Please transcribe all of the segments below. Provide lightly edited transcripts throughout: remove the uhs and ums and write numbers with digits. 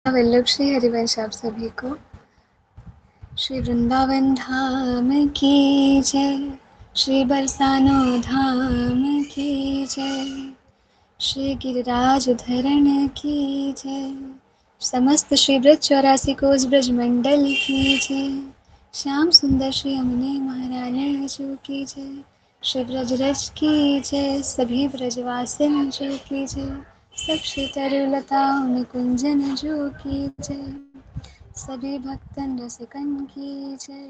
वल्लभ श्री हरिवंश आप सभी को। श्री वृंदावन धाम की जय, श्री बरसानो धाम की जय, श्री गिरिराज धरण की जय, समस्त श्री ब्रज 84 कोस ब्रज मंडल की जय, श्याम सुंदर श्री अमने महारानी जो की जय, श्री ब्रज रज की जय, सभी ब्रजवासिन जो की जय, सब श्री तरुलता कुंजन जो की जय, सभी भक्तन रसिकन की जय,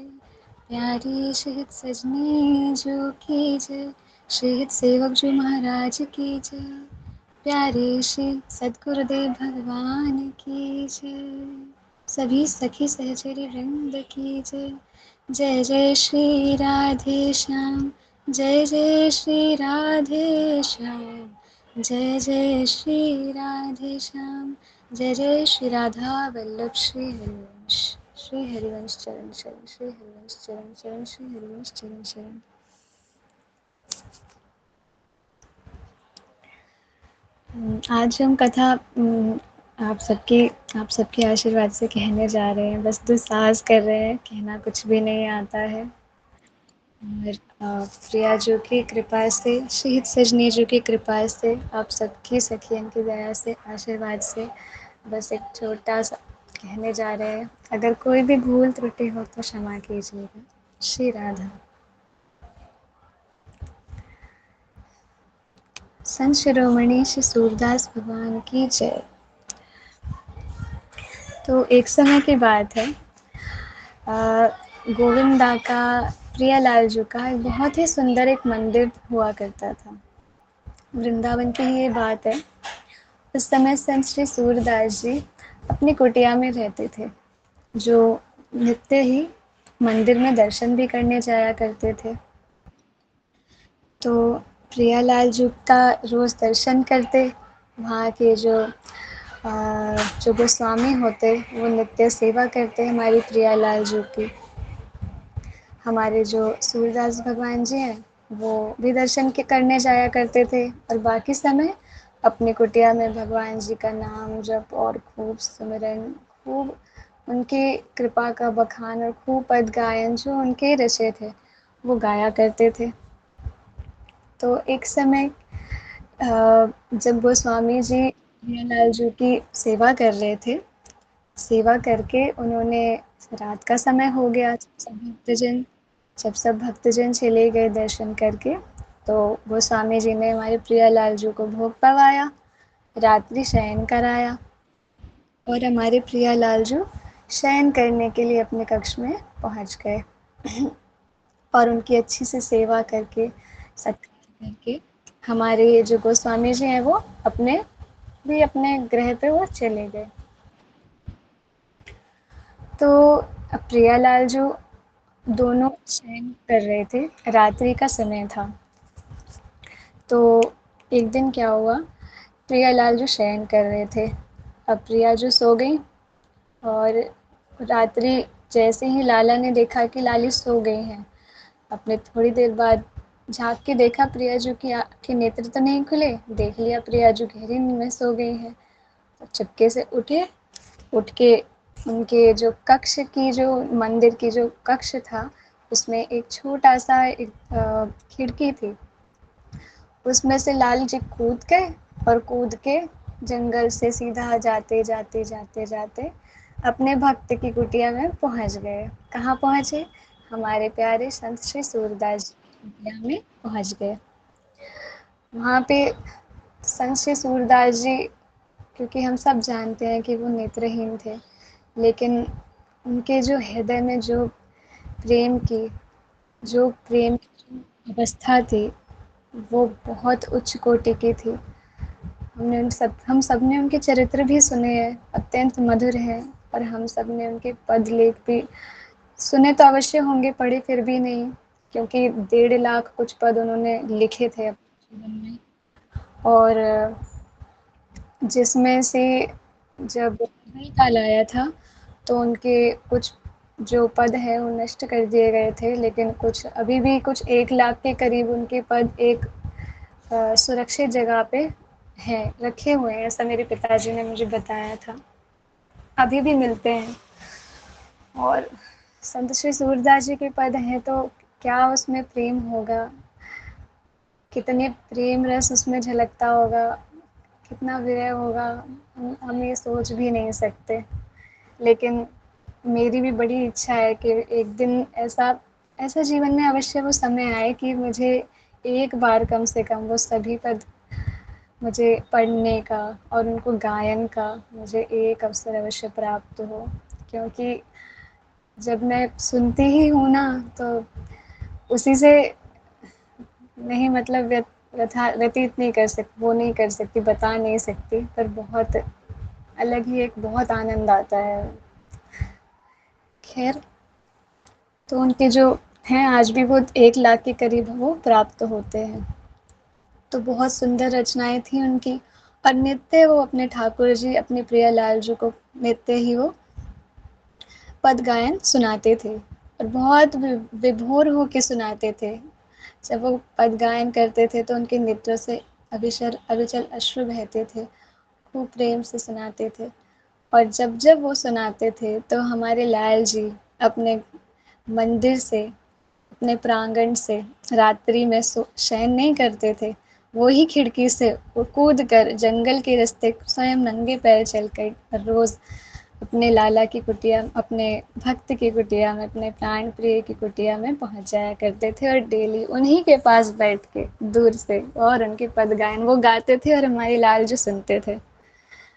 प्यारी शहीद सजनी जो की जय, शहीद सेवक जो महाराज की जय, प्यारे श्री सद्गुरुदेव भगवान की जय, सभी सखी सहचरी वृंद की जय, जय जय श्री राधे श्याम, जय जय श्री राधे श्याम, जय जय श्री राधे श्याम, जय जय श्री राधा वल्लभ श्री हरिवंश। श्री हरिवंश चरण चरण, श्री हरिवंश चरण चरण, श्री हरिवंश चरण चरण। आज हम कथा आप सबके आशीर्वाद से कहने जा रहे हैं। बस दुस्साहस कर रहे हैं, कहना कुछ भी नहीं आता है। और प्रिया जो की कृपा से, शहीद सजनी जो की कृपा से, आप सबकी सखियन की दया से, आशीर्वाद से बस एक छोटा सा कहने जा रहे हैं। अगर कोई भी भूल त्रुटि हो तो क्षमा कीजिएगा। श्री राधा। संत शिरोमणि श्री सूरदास भगवान की जय। तो एक समय की बात है, गोविंदा का, प्रियालाल जी का एक बहुत ही सुंदर एक मंदिर हुआ करता था। वृंदावन की ये बात है। उस समय संत श्री सूरदास जी अपनी कुटिया में रहते थे, जो नित्य ही मंदिर में दर्शन भी करने जाया करते थे। तो प्रियालाल जी का रोज़ दर्शन करते। वहाँ के जो गोस्वामी होते वो नित्य सेवा करते हमारी प्रियालाल जी की। हमारे जो सूरदास भगवान जी हैं वो भी दर्शन के करने जाया करते थे, और बाकी समय अपनी कुटिया में भगवान जी का नाम जप और खूब सुमिरन, खूब उनकी कृपा का बखान और खूब पद गायन जो उनके रचे थे वो गाया करते थे। तो एक समय जब गोस्वामी जी प्रियालाल जी की सेवा कर रहे थे, सेवा करके उन्होंने, रात का समय हो गया, जब सब भक्तजन चले गए दर्शन करके, तो गोस्वामी जी ने हमारे प्रियालाल जी को भोग पवाया, रात्रि शयन कराया, और हमारे प्रियालाल जी शयन करने के लिए अपने कक्ष में पहुंच गए। और उनकी अच्छी से सेवा करके, सत्कार करके, हमारे जो गोस्वामी जी हैं वो अपने गृह पे वो चले गए। तो प्रियालाल जी दोनों शयन कर रहे थे, रात्रि का समय था। तो एक दिन क्या हुआ, प्रियालाल जो शयन कर रहे थे, अब प्रिया जो सो गई, और रात्रि जैसे ही लाला ने देखा कि लाली सो गई हैं, अपने थोड़ी देर बाद झाँक के देखा प्रिया जी की आँखें, नेत्र तो नहीं खुले, देख लिया प्रिया जी गहरी नींद में सो गई हैं। तो चुपके से उठ के उनके जो कक्ष की, जो मंदिर की जो कक्ष था, उसमें एक छोटा सा एक खिड़की थी, उसमें से लाल जी कूद गए, और कूद के जंगल से सीधा जाते जाते जाते जाते अपने भक्त की कुटिया में पहुंच गए। कहाँ पहुँचे? हमारे प्यारे संत श्री सूरदास जी की कुटिया में पहुंच गए। वहाँ पे संत श्री सूरदास जी, क्योंकि हम सब जानते हैं कि वो नेत्रहीन थे, लेकिन उनके जो हृदय में प्रेम की जो अवस्था थी वो बहुत उच्च कोटि की थी। हम सब ने उनके चरित्र भी सुने हैं, अत्यंत मधुर हैं, और हम सब ने उनके पद लेख भी सुने तो अवश्य होंगे, पढ़े फिर भी नहीं, क्योंकि 1.5 लाख कुछ पद उन्होंने लिखे थे अपने जीवन में। और जिसमें से जब नई काल आया था तो उनके कुछ जो पद हैं वो नष्ट कर दिए गए थे, लेकिन कुछ अभी भी, कुछ 1 लाख के करीब उनके पद एक सुरक्षित जगह पे हैं, रखे हुए हैं, ऐसा मेरे पिताजी ने मुझे बताया था। अभी भी मिलते हैं। और संत श्री सूरदास जी के पद हैं तो क्या उसमें प्रेम होगा, कितने प्रेम रस उसमें झलकता होगा, कितना विरह होगा, हम ये सोच भी नहीं सकते। लेकिन मेरी भी बड़ी इच्छा है कि एक दिन ऐसा ऐसा जीवन में अवश्य वो समय आए कि मुझे एक बार कम से कम वो सभी पद मुझे पढ़ने का और उनको गायन का मुझे एक अवसर अवश्य प्राप्त हो। क्योंकि जब मैं सुनती ही हूँ ना, तो उसी से नहीं मतलब व्यतीत नहीं कर सकती, वो नहीं कर सकती, बता नहीं सकती, पर बहुत अलग ही एक बहुत आनंद आता है। खैर, तो उनके जो हैं आज भी वो 1 लाख के करीब वो प्राप्त होते हैं। तो बहुत सुंदर रचनाएँ थी उनकी, और नित्य वो अपने ठाकुर जी, अपने प्रियलाल जी को नित्य ही वो पद गायन सुनाते थे, और बहुत विभोर होके सुनाते थे। जब वो पद गायन करते थे तो उनके नेत्रों से अविचल अश्रु बहते थे, खूब प्रेम से सुनाते थे। और जब वो सुनाते थे तो हमारे लाल जी अपने मंदिर से, अपने प्रांगण से रात्रि में शयन नहीं करते थे। वो ही खिड़की से वो कूद कर जंगल के रास्ते स्वयं नंगे पैर चल कर रोज़ अपने लाला की कुटिया, अपने भक्त की कुटिया में, अपने प्राण प्रिय की कुटिया में पहुंच जाया करते थे, और डेली उन्हीं के पास बैठ के दूर से और उनके पद गायन वो गाते थे और हमारे लाल जी सुनते थे।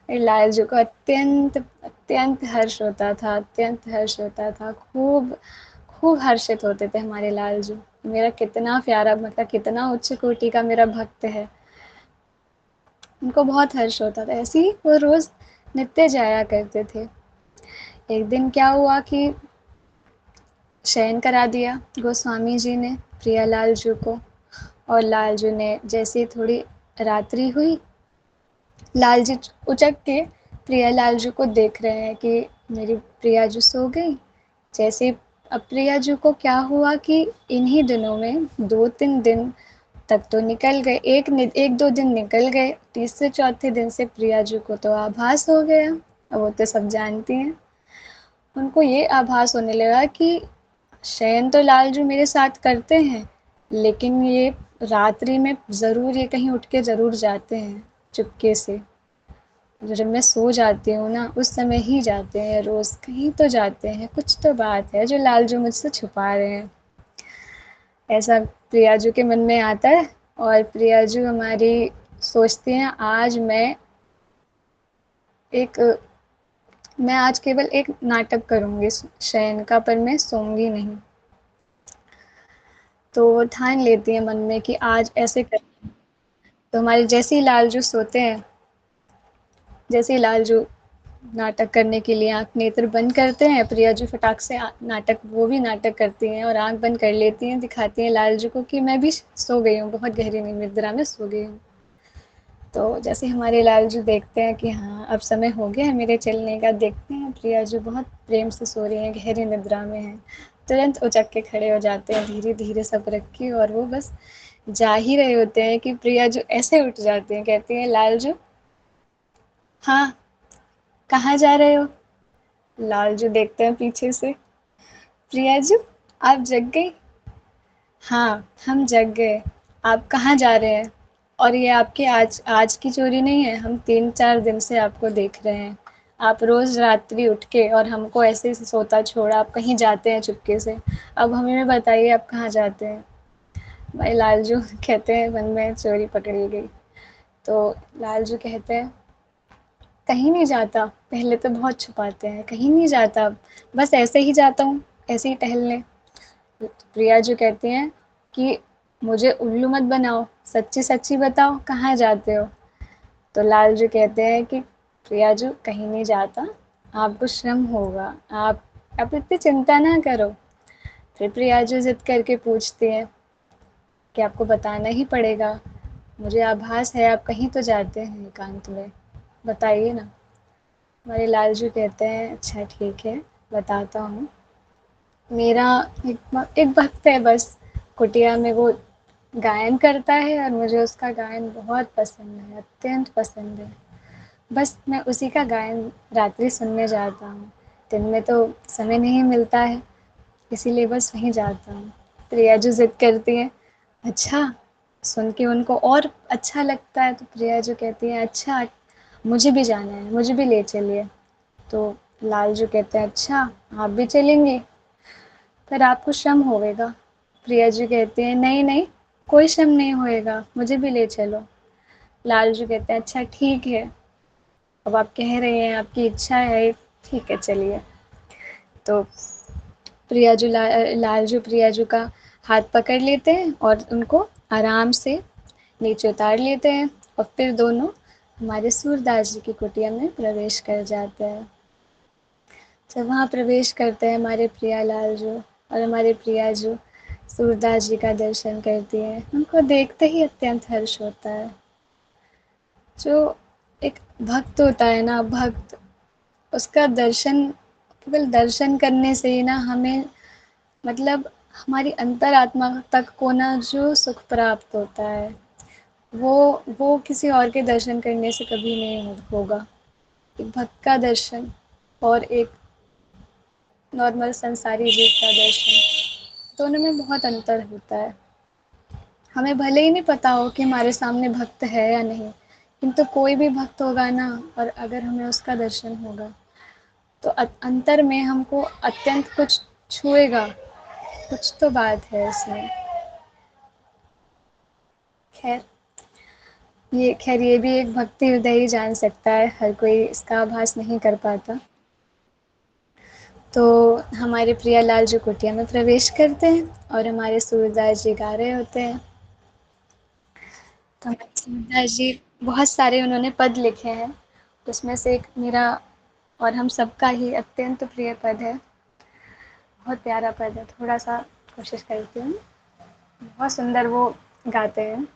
लाल जी को अत्यंत अत्यंत हर्ष होता था, अत्यंत हर्ष होता था। खूब खूब हर्षित होते थे हमारे लाल जी। मेरा कितना प्यारा, मतलब कितना उच्च कोटि का मेरा भक्त है। उनको बहुत हर्ष होता था। ऐसे ही वो रोज़ नित्य जाया करते थे। एक दिन क्या हुआ कि शयन करा दिया गोस्वामी जी ने प्रियालाल जी को, और लाल जी ने जैसे ही थोड़ी रात्रि हुई, लाल जी उचक के प्रियालाल जी को देख रहे हैं कि मेरी प्रिया जी सो गई। जैसे अब प्रिया जी को क्या हुआ कि इन्हीं दिनों में 2-3 दिन तक तो निकल गए, एक दो दिन निकल गए, तीसरे चौथे दिन से प्रिया जी को तो आभास हो गया। अब वो तो सब जानती हैं। उनको ये आभास होने लगा कि शयन तो लाल जी मेरे साथ करते हैं, लेकिन ये रात्रि में ज़रूर ये कहीं उठ के ज़रूर जाते हैं चुपके से। जब मैं सो जाती हूँ ना, उस समय ही जाते हैं, रोज़ कहीं तो जाते हैं, कुछ तो बात है जो लाल जी मुझसे छुपा रहे हैं। ऐसा प्रियाजू के मन में आता है, और प्रियाजू हमारी सोचती हैं एक मैं आज केवल एक नाटक करूँगी शयन का, पर मैं सोऊंगी नहीं। तो वो ठान लेती है मन में कि आज ऐसे कर। तो हमारे जैसे ही लालजू सोते हैं, जैसे ही लालजू नाटक करने के लिए आँख नेत्र बंद करते हैं, प्रिया जी फटाक से वो भी नाटक करती हैं और आँख बंद कर लेती हैं, दिखाती हैं लालजू को कि मैं भी सो गई हूँ, बहुत गहरी निद्रा में सो गई हूँ। तो जैसे हमारे लालजू देखते हैं कि हाँ अब समय हो गया है मेरे चलने का, देखते हैं प्रिया जी बहुत प्रेम से सो रही हैं, गहरी निद्रा में हैं, तुरंत उचक के खड़े हो जाते हैं धीरे धीरे सब रख के, और वो बस जा ही रहे होते हैं कि प्रिया जी ऐसे उठ जाती हैं, कहती हैं लालजू, हाँ कहाँ जा रहे हो। लालजू देखते हैं पीछे से, प्रिया जी आप जग गई। हाँ हम जग गए, आप कहाँ जा रहे हैं। और ये आपकी आज आज की चोरी नहीं है, हम 3-4 दिन से आपको देख रहे हैं, आप रोज़ रात्रि उठ के और हमको ऐसे ही सोता छोड़ा आप कहीं जाते हैं चुपके से। अब हमें बताइए आप कहाँ जाते हैं। भाई लालजू कहते हैं मन में चोरी पकड़ी गई। तो लालजू कहते हैं कहीं नहीं जाता, पहले तो बहुत छुपाते हैं, कहीं नहीं जाता, बस ऐसे ही जाता हूँ, ऐसे ही टहलने। प्रिया जो कहती हैं कि मुझे उल्लू मत बनाओ, सच्ची सच्ची बताओ कहाँ जाते हो। तो लाल जी कहते हैं कि प्रिया जी कहीं नहीं जाता, आपको श्रम होगा, आप इतनी चिंता ना करो। फिर प्रिया जी जिद करके पूछती हैं कि आपको बताना ही पड़ेगा, मुझे आभास है आप कहीं तो जाते हैं एकांत में, बताइए ना। हमारे लाल जी कहते हैं अच्छा ठीक है बताता हूँ। मेरा एक भक्त है बस, कुटिया में वो गायन करता है और मुझे उसका गायन बहुत पसंद है, अत्यंत पसंद है। बस मैं उसी का गायन रात्रि सुनने जाता हूँ। दिन में तो समय नहीं मिलता है, इसीलिए बस वहीं जाता हूँ। प्रिया जो ज़िद करती हैं, अच्छा, सुन के उनको और अच्छा लगता है तो प्रिया जो कहती हैं, अच्छा, मुझे भी जाना है, मुझे भी ले चलिए। तो लालजू कहते हैं, अच्छा, आप भी चलेंगी? पर आपको श्रम होएगा। प्रिया जी कहती हैं, नहीं नहीं, कोई श्रम नहीं होएगा, मुझे भी ले चलो। लालजू कहते हैं, अच्छा ठीक है, अब आप कह रहे हैं, आपकी इच्छा है, ठीक है चलिए। तो प्रियाजू लालजू प्रियाजू का हाथ पकड़ लेते हैं और उनको आराम से नीचे उतार लेते हैं और फिर दोनों हमारे सूरदास जी की कुटिया में प्रवेश कर जाते हैं। जब वहाँ प्रवेश करते हैं हमारे प्रिया लालजू और हमारे प्रियाजू सूरदास जी का दर्शन करती हैं, उनको देखते ही अत्यंत हर्ष होता है। जो एक भक्त होता है ना, भक्त, उसका दर्शन, केवल दर्शन करने से ही ना हमें, मतलब हमारी अंतरात्मा तक को ना जो सुख प्राप्त होता है, वो वो किसी और के दर्शन करने से कभी नहीं होगा। एक भक्त का दर्शन और एक नॉर्मल संसारी जीव का दर्शन, दोनों में बहुत अंतर होता है। हमें भले ही नहीं पता हो कि हमारे सामने भक्त है या नहीं, किंतु कोई भी भक्त होगा ना, और अगर हमें उसका दर्शन होगा तो अंतर में हमको अत्यंत कुछ छुएगा, कुछ तो बात है इसमें। खैर, ये भी एक भक्ति हृदय ही जान सकता है, हर कोई इसका आभास नहीं कर पाता। तो हमारे प्रियालाल जो कुटिया में प्रवेश करते हैं और हमारे सूरदास जी गा रहे होते हैं। तो हमारे सूरदास जी, बहुत सारे उन्होंने पद लिखे हैं, उसमें से एक मेरा और हम सबका ही अत्यंत प्रिय पद है। बहुत प्यारा पद है, थोड़ा सा कोशिश करती हूँ। बहुत सुंदर वो गाते हैं।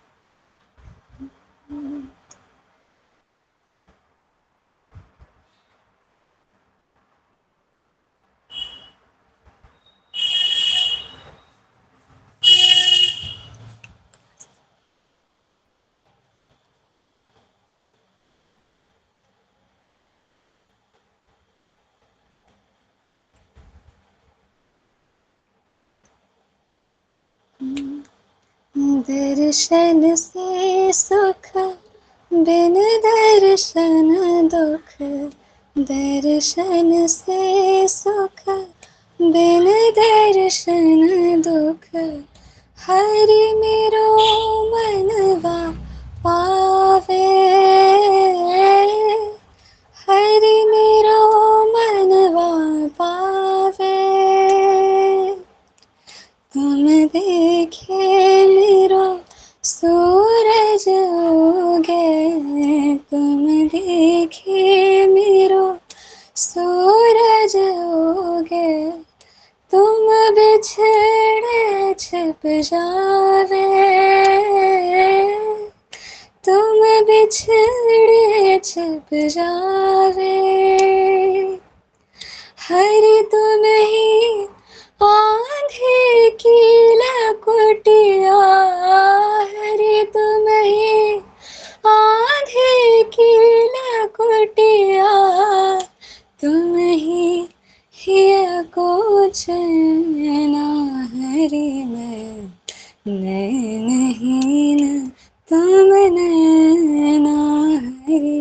दर्शन से सुख बिन दर्शन दुख, दर्शन से सुख बिन दर्शन दुख, हरि मेरो मनवा पावे, हरि मेरो मनवा पावे। तुम देखे मेरो सूरज उगे, तुम देखे मेरो सूरज उगे, तुम बिछड़े छिप जावे, तुम बिछड़े छिप जावे। हरि तुम ही आंधी की लकुटिया, हरि तुम ही आंधी की लकुटिया, तुम ही हिया को चैना, हरि मैं नहीं, तुम नैना, हरि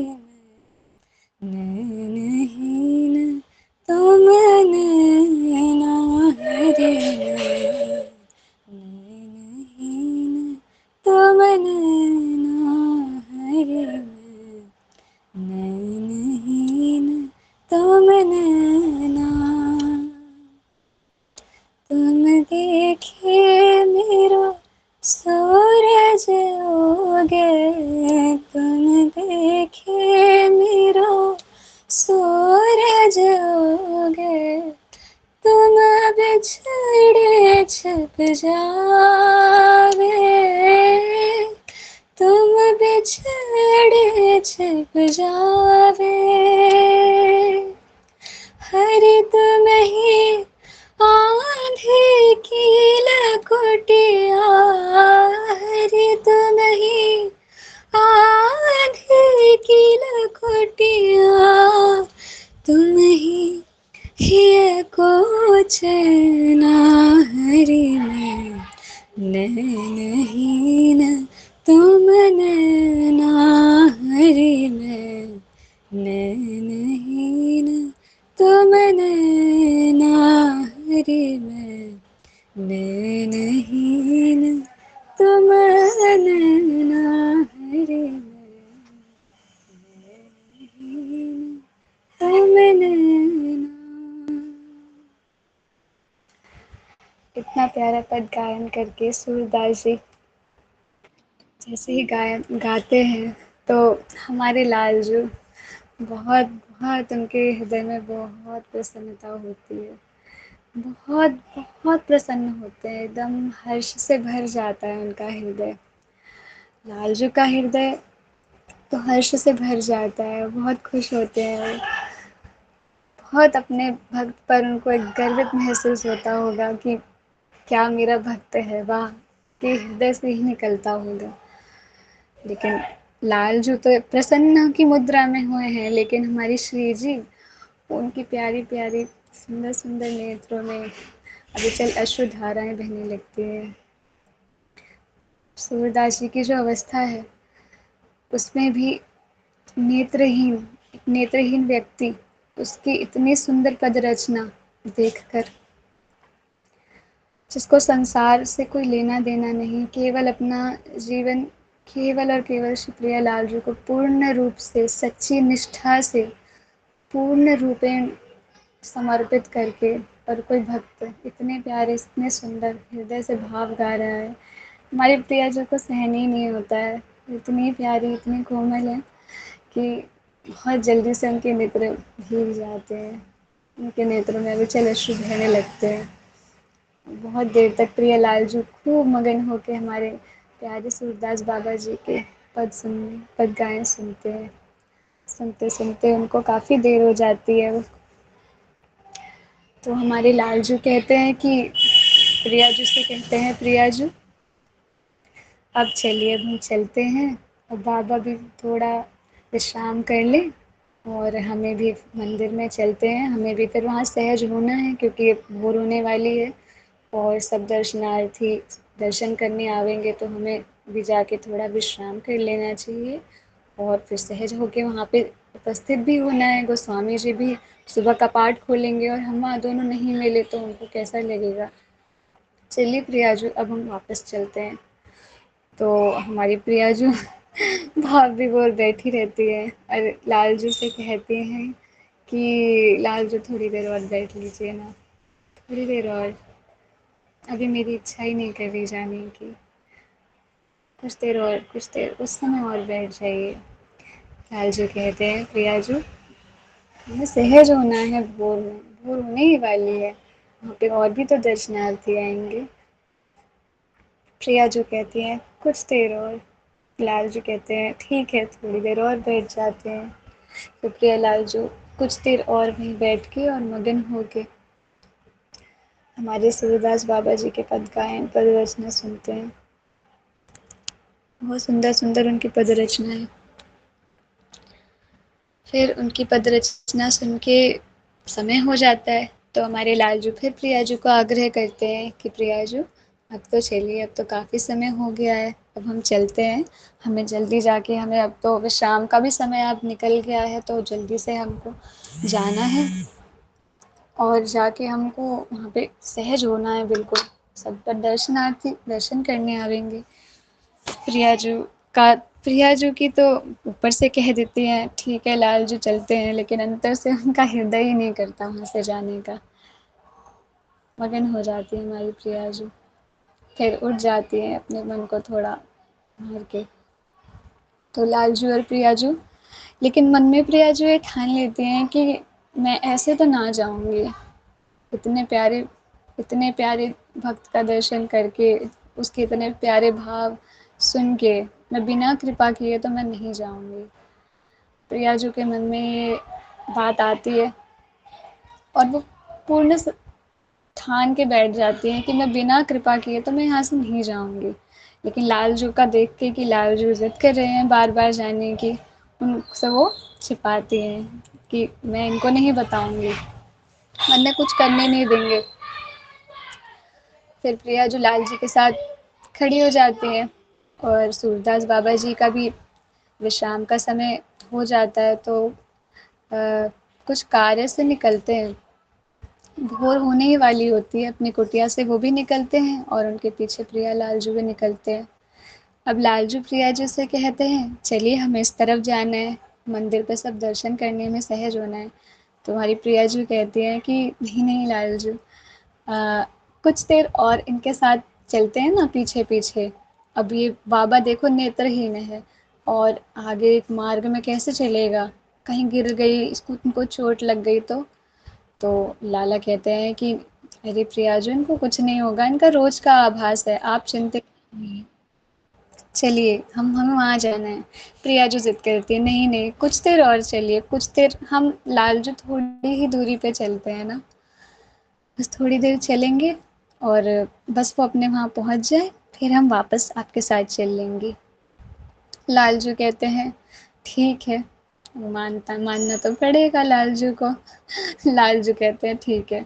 नहीं, तुम नैना, हरि नहीं, तुम नैना, हरि नहीं, तुम नैना। तुम देखे मेरो सूरज उगे, तुम देखे मेरो सूरज उगे, तुम बिछड़े छिप जावे, तुम बिछड़े छिप जावे। हरि तुम ही आंधी की लकुटिया, हरि तुम ही आंधी की लकुटिया, थिए को चैना हरि में नैनहीन तुम नैना हरि में नैनहीन तुम नैना हरि में नैनहीन तुम नैना हरि में नैनहीन तुम नैना। इतना प्यारा पद गायन करके सूरदास जी जैसे ही गायन गाते हैं तो हमारे लालजू बहुत बहुत उनके हृदय में बहुत प्रसन्नता होती है। बहुत बहुत प्रसन्न होते हैं, एकदम हर्ष से भर जाता है उनका हृदय। लालजू का हृदय तो हर्ष से भर जाता है, बहुत खुश होते हैं। बहुत अपने भक्त पर उनको एक गर्वित महसूस होता होगा कि क्या मेरा भक्त है, वाह, कि हृदय से ही निकलता होगा। लेकिन लालजू तो प्रसन्न की मुद्रा में हुए हैं, लेकिन हमारी श्री जी उनकी प्यारी प्यारी सुंदर सुंदर नेत्रों में अविचल अश्रु धाराएं बहने लगती हैं। सूरदास जी की जो अवस्था है उसमें भी नेत्रहीन एक नेत्रहीन व्यक्ति उसकी इतनी सुंदर पद रचना देखकर, जिसको संसार से कोई लेना देना नहीं, केवल अपना जीवन केवल और केवल श्री प्रियालाल जी को पूर्ण रूप से सच्ची निष्ठा से पूर्ण रूपेण समर्पित करके, और कोई भक्त इतने प्यारे इतने सुंदर हृदय से भाव गा रहा है, हमारी प्रिया जी को सहन ही नहीं होता है। इतनी प्यारी इतनी कोमल है कि बहुत जल्दी से उनके नेत्र भीग जाते हैं, उनके नेत्रों में अविचल अश्रु बहने लगते हैं। बहुत देर तक प्रियालाल जी खूब मगन होकर हमारे प्यारे सूरदास बाबा जी के पद गायन सुनते हैं। सुनते सुनते उनको काफ़ी देर हो जाती है। तो हमारे लालजू कहते हैं कि प्रियाजू से कहते हैं, प्रियाजू अब चलिए, अब हम चलते हैं, अब बाबा भी थोड़ा विश्राम कर लें और हमें भी मंदिर में चलते हैं, हमें भी फिर वहाँ सहज होना है क्योंकि भोर होने वाली है और सब दर्शनार्थी दर्शन करने आवेंगे तो हमें भी जाके थोड़ा विश्राम कर लेना चाहिए और फिर सहज होके वहाँ पे उपस्थित भी होना है। गोस्वामी जी भी सुबह का पाठ खोलेंगे और हम वहाँ दोनों नहीं मिले तो उनको कैसा लगेगा। चलिए प्रियाजू, अब हम वापस चलते हैं। तो हमारी प्रियाजू भाव विभोर बैठी रहती है और लालजू से कहती हैं कि लालजू थोड़ी देर और बैठ लीजिए ना, थोड़ी देर और, अभी मेरी इच्छा ही नहीं कर रही जाने की, कुछ देर और, कुछ देर उस समय और बैठ जाइए। लालजू कहते हैं, प्रियाजू हमें सहज होना है, भोर में भोर होने ही वाली है, वहाँ पे और भी तो दर्शनार्थी आएंगे। प्रियाजू कहती हैं कुछ देर और। लालजू कहते हैं ठीक है, थोड़ी देर और बैठ जाते हैं। तो प्रियालालजू कुछ देर और वहीं बैठ के और मगन हो के हमारे सूरदास बाबा जी के पद गायन पद रचना सुनते हैं। बहुत सुंदर सुंदर उनकी पद रचना है। फिर उनकी पद रचना सुन के समय हो जाता है तो हमारे लालजू फिर प्रियाजू को आग्रह करते हैं कि प्रियाजू अब तो चलिए, अब तो काफ़ी समय हो गया है, अब हम चलते हैं, हमें जल्दी जाके, हमें अब तो विश्राम का भी समय अब निकल गया है तो जल्दी से हमको जाना है और जाके हमको वहाँ पे सहज होना है। बिल्कुल सब पर दर्शनार्थी दर्शन करने आवेंगे। प्रियाजू का प्रियाजू की तो ऊपर से कह देती हैं ठीक है लालजू चलते हैं, लेकिन अंतर से उनका हृदय ही नहीं करता वहाँ से जाने का। मगन हो जाती है हमारी प्रियाजू, फिर उठ जाती है अपने मन को थोड़ा मार के। तो लालजू और प्रियाजू, लेकिन मन में प्रियाजू ये ठान लेती हैं कि मैं ऐसे तो ना जाऊँगी, इतने प्यारे इतने प्यारे भक्त का दर्शन करके, उसके इतने प्यारे भाव सुन के मैं बिना कृपा किए तो मैं नहीं जाऊँगी। प्रियाजू के मन में ये बात आती है और वो पूर्ण ठान के बैठ जाती हैं कि मैं बिना कृपा किए तो मैं यहाँ से नहीं जाऊँगी। लेकिन लालजू का देख के कि लालजू ज़िद कर रहे हैं बार बार जाने की, उनसे वो छिपाती हैं कि मैं इनको नहीं बताऊँगी। वरना कुछ करने नहीं देंगे। फिर प्रिया जो लाल जी के साथ खड़ी हो जाती हैं और सूरदास बाबा जी का भी विश्राम का समय हो जाता है, तो कुछ कार्य से निकलते हैं। भोर होने ही वाली होती है, अपनी कुटिया से वो भी निकलते हैं और उनके पीछे प्रिया लालजू भी निकलते हैं। अब लालजू प्रिया जी से कहते हैं, चलिए हमें इस तरफ जाना है, मंदिर पे सब दर्शन करने में सहज होना है। तो हमारी प्रिया जी कहती हैं कि नहीं नहीं लालजू, कुछ देर और इनके साथ चलते हैं ना पीछे पीछे। अब ये बाबा देखो नेत्रहीन है और आगे एक मार्ग में कैसे चलेगा, कहीं गिर गई, इसको उनको चोट लग गई तो लाला कहते हैं कि अरे प्रियाजू इनको कुछ नहीं होगा, इनका रोज का आभास है, आप चिंतित नहीं। चलिए हमें वहाँ जाना है। प्रियाजू जिद करती है, नहीं नहीं कुछ देर और चलिए, कुछ देर हम लालजू थोड़ी ही दूरी पे चलते हैं ना, बस थोड़ी देर चलेंगे और बस वो अपने वहाँ पहुँच जाए, फिर हम वापस आपके साथ चल लेंगे। लालजू कहते हैं ठीक है, मानना तो पड़ेगा लालजू को। लालजू कहते हैं ठीक है,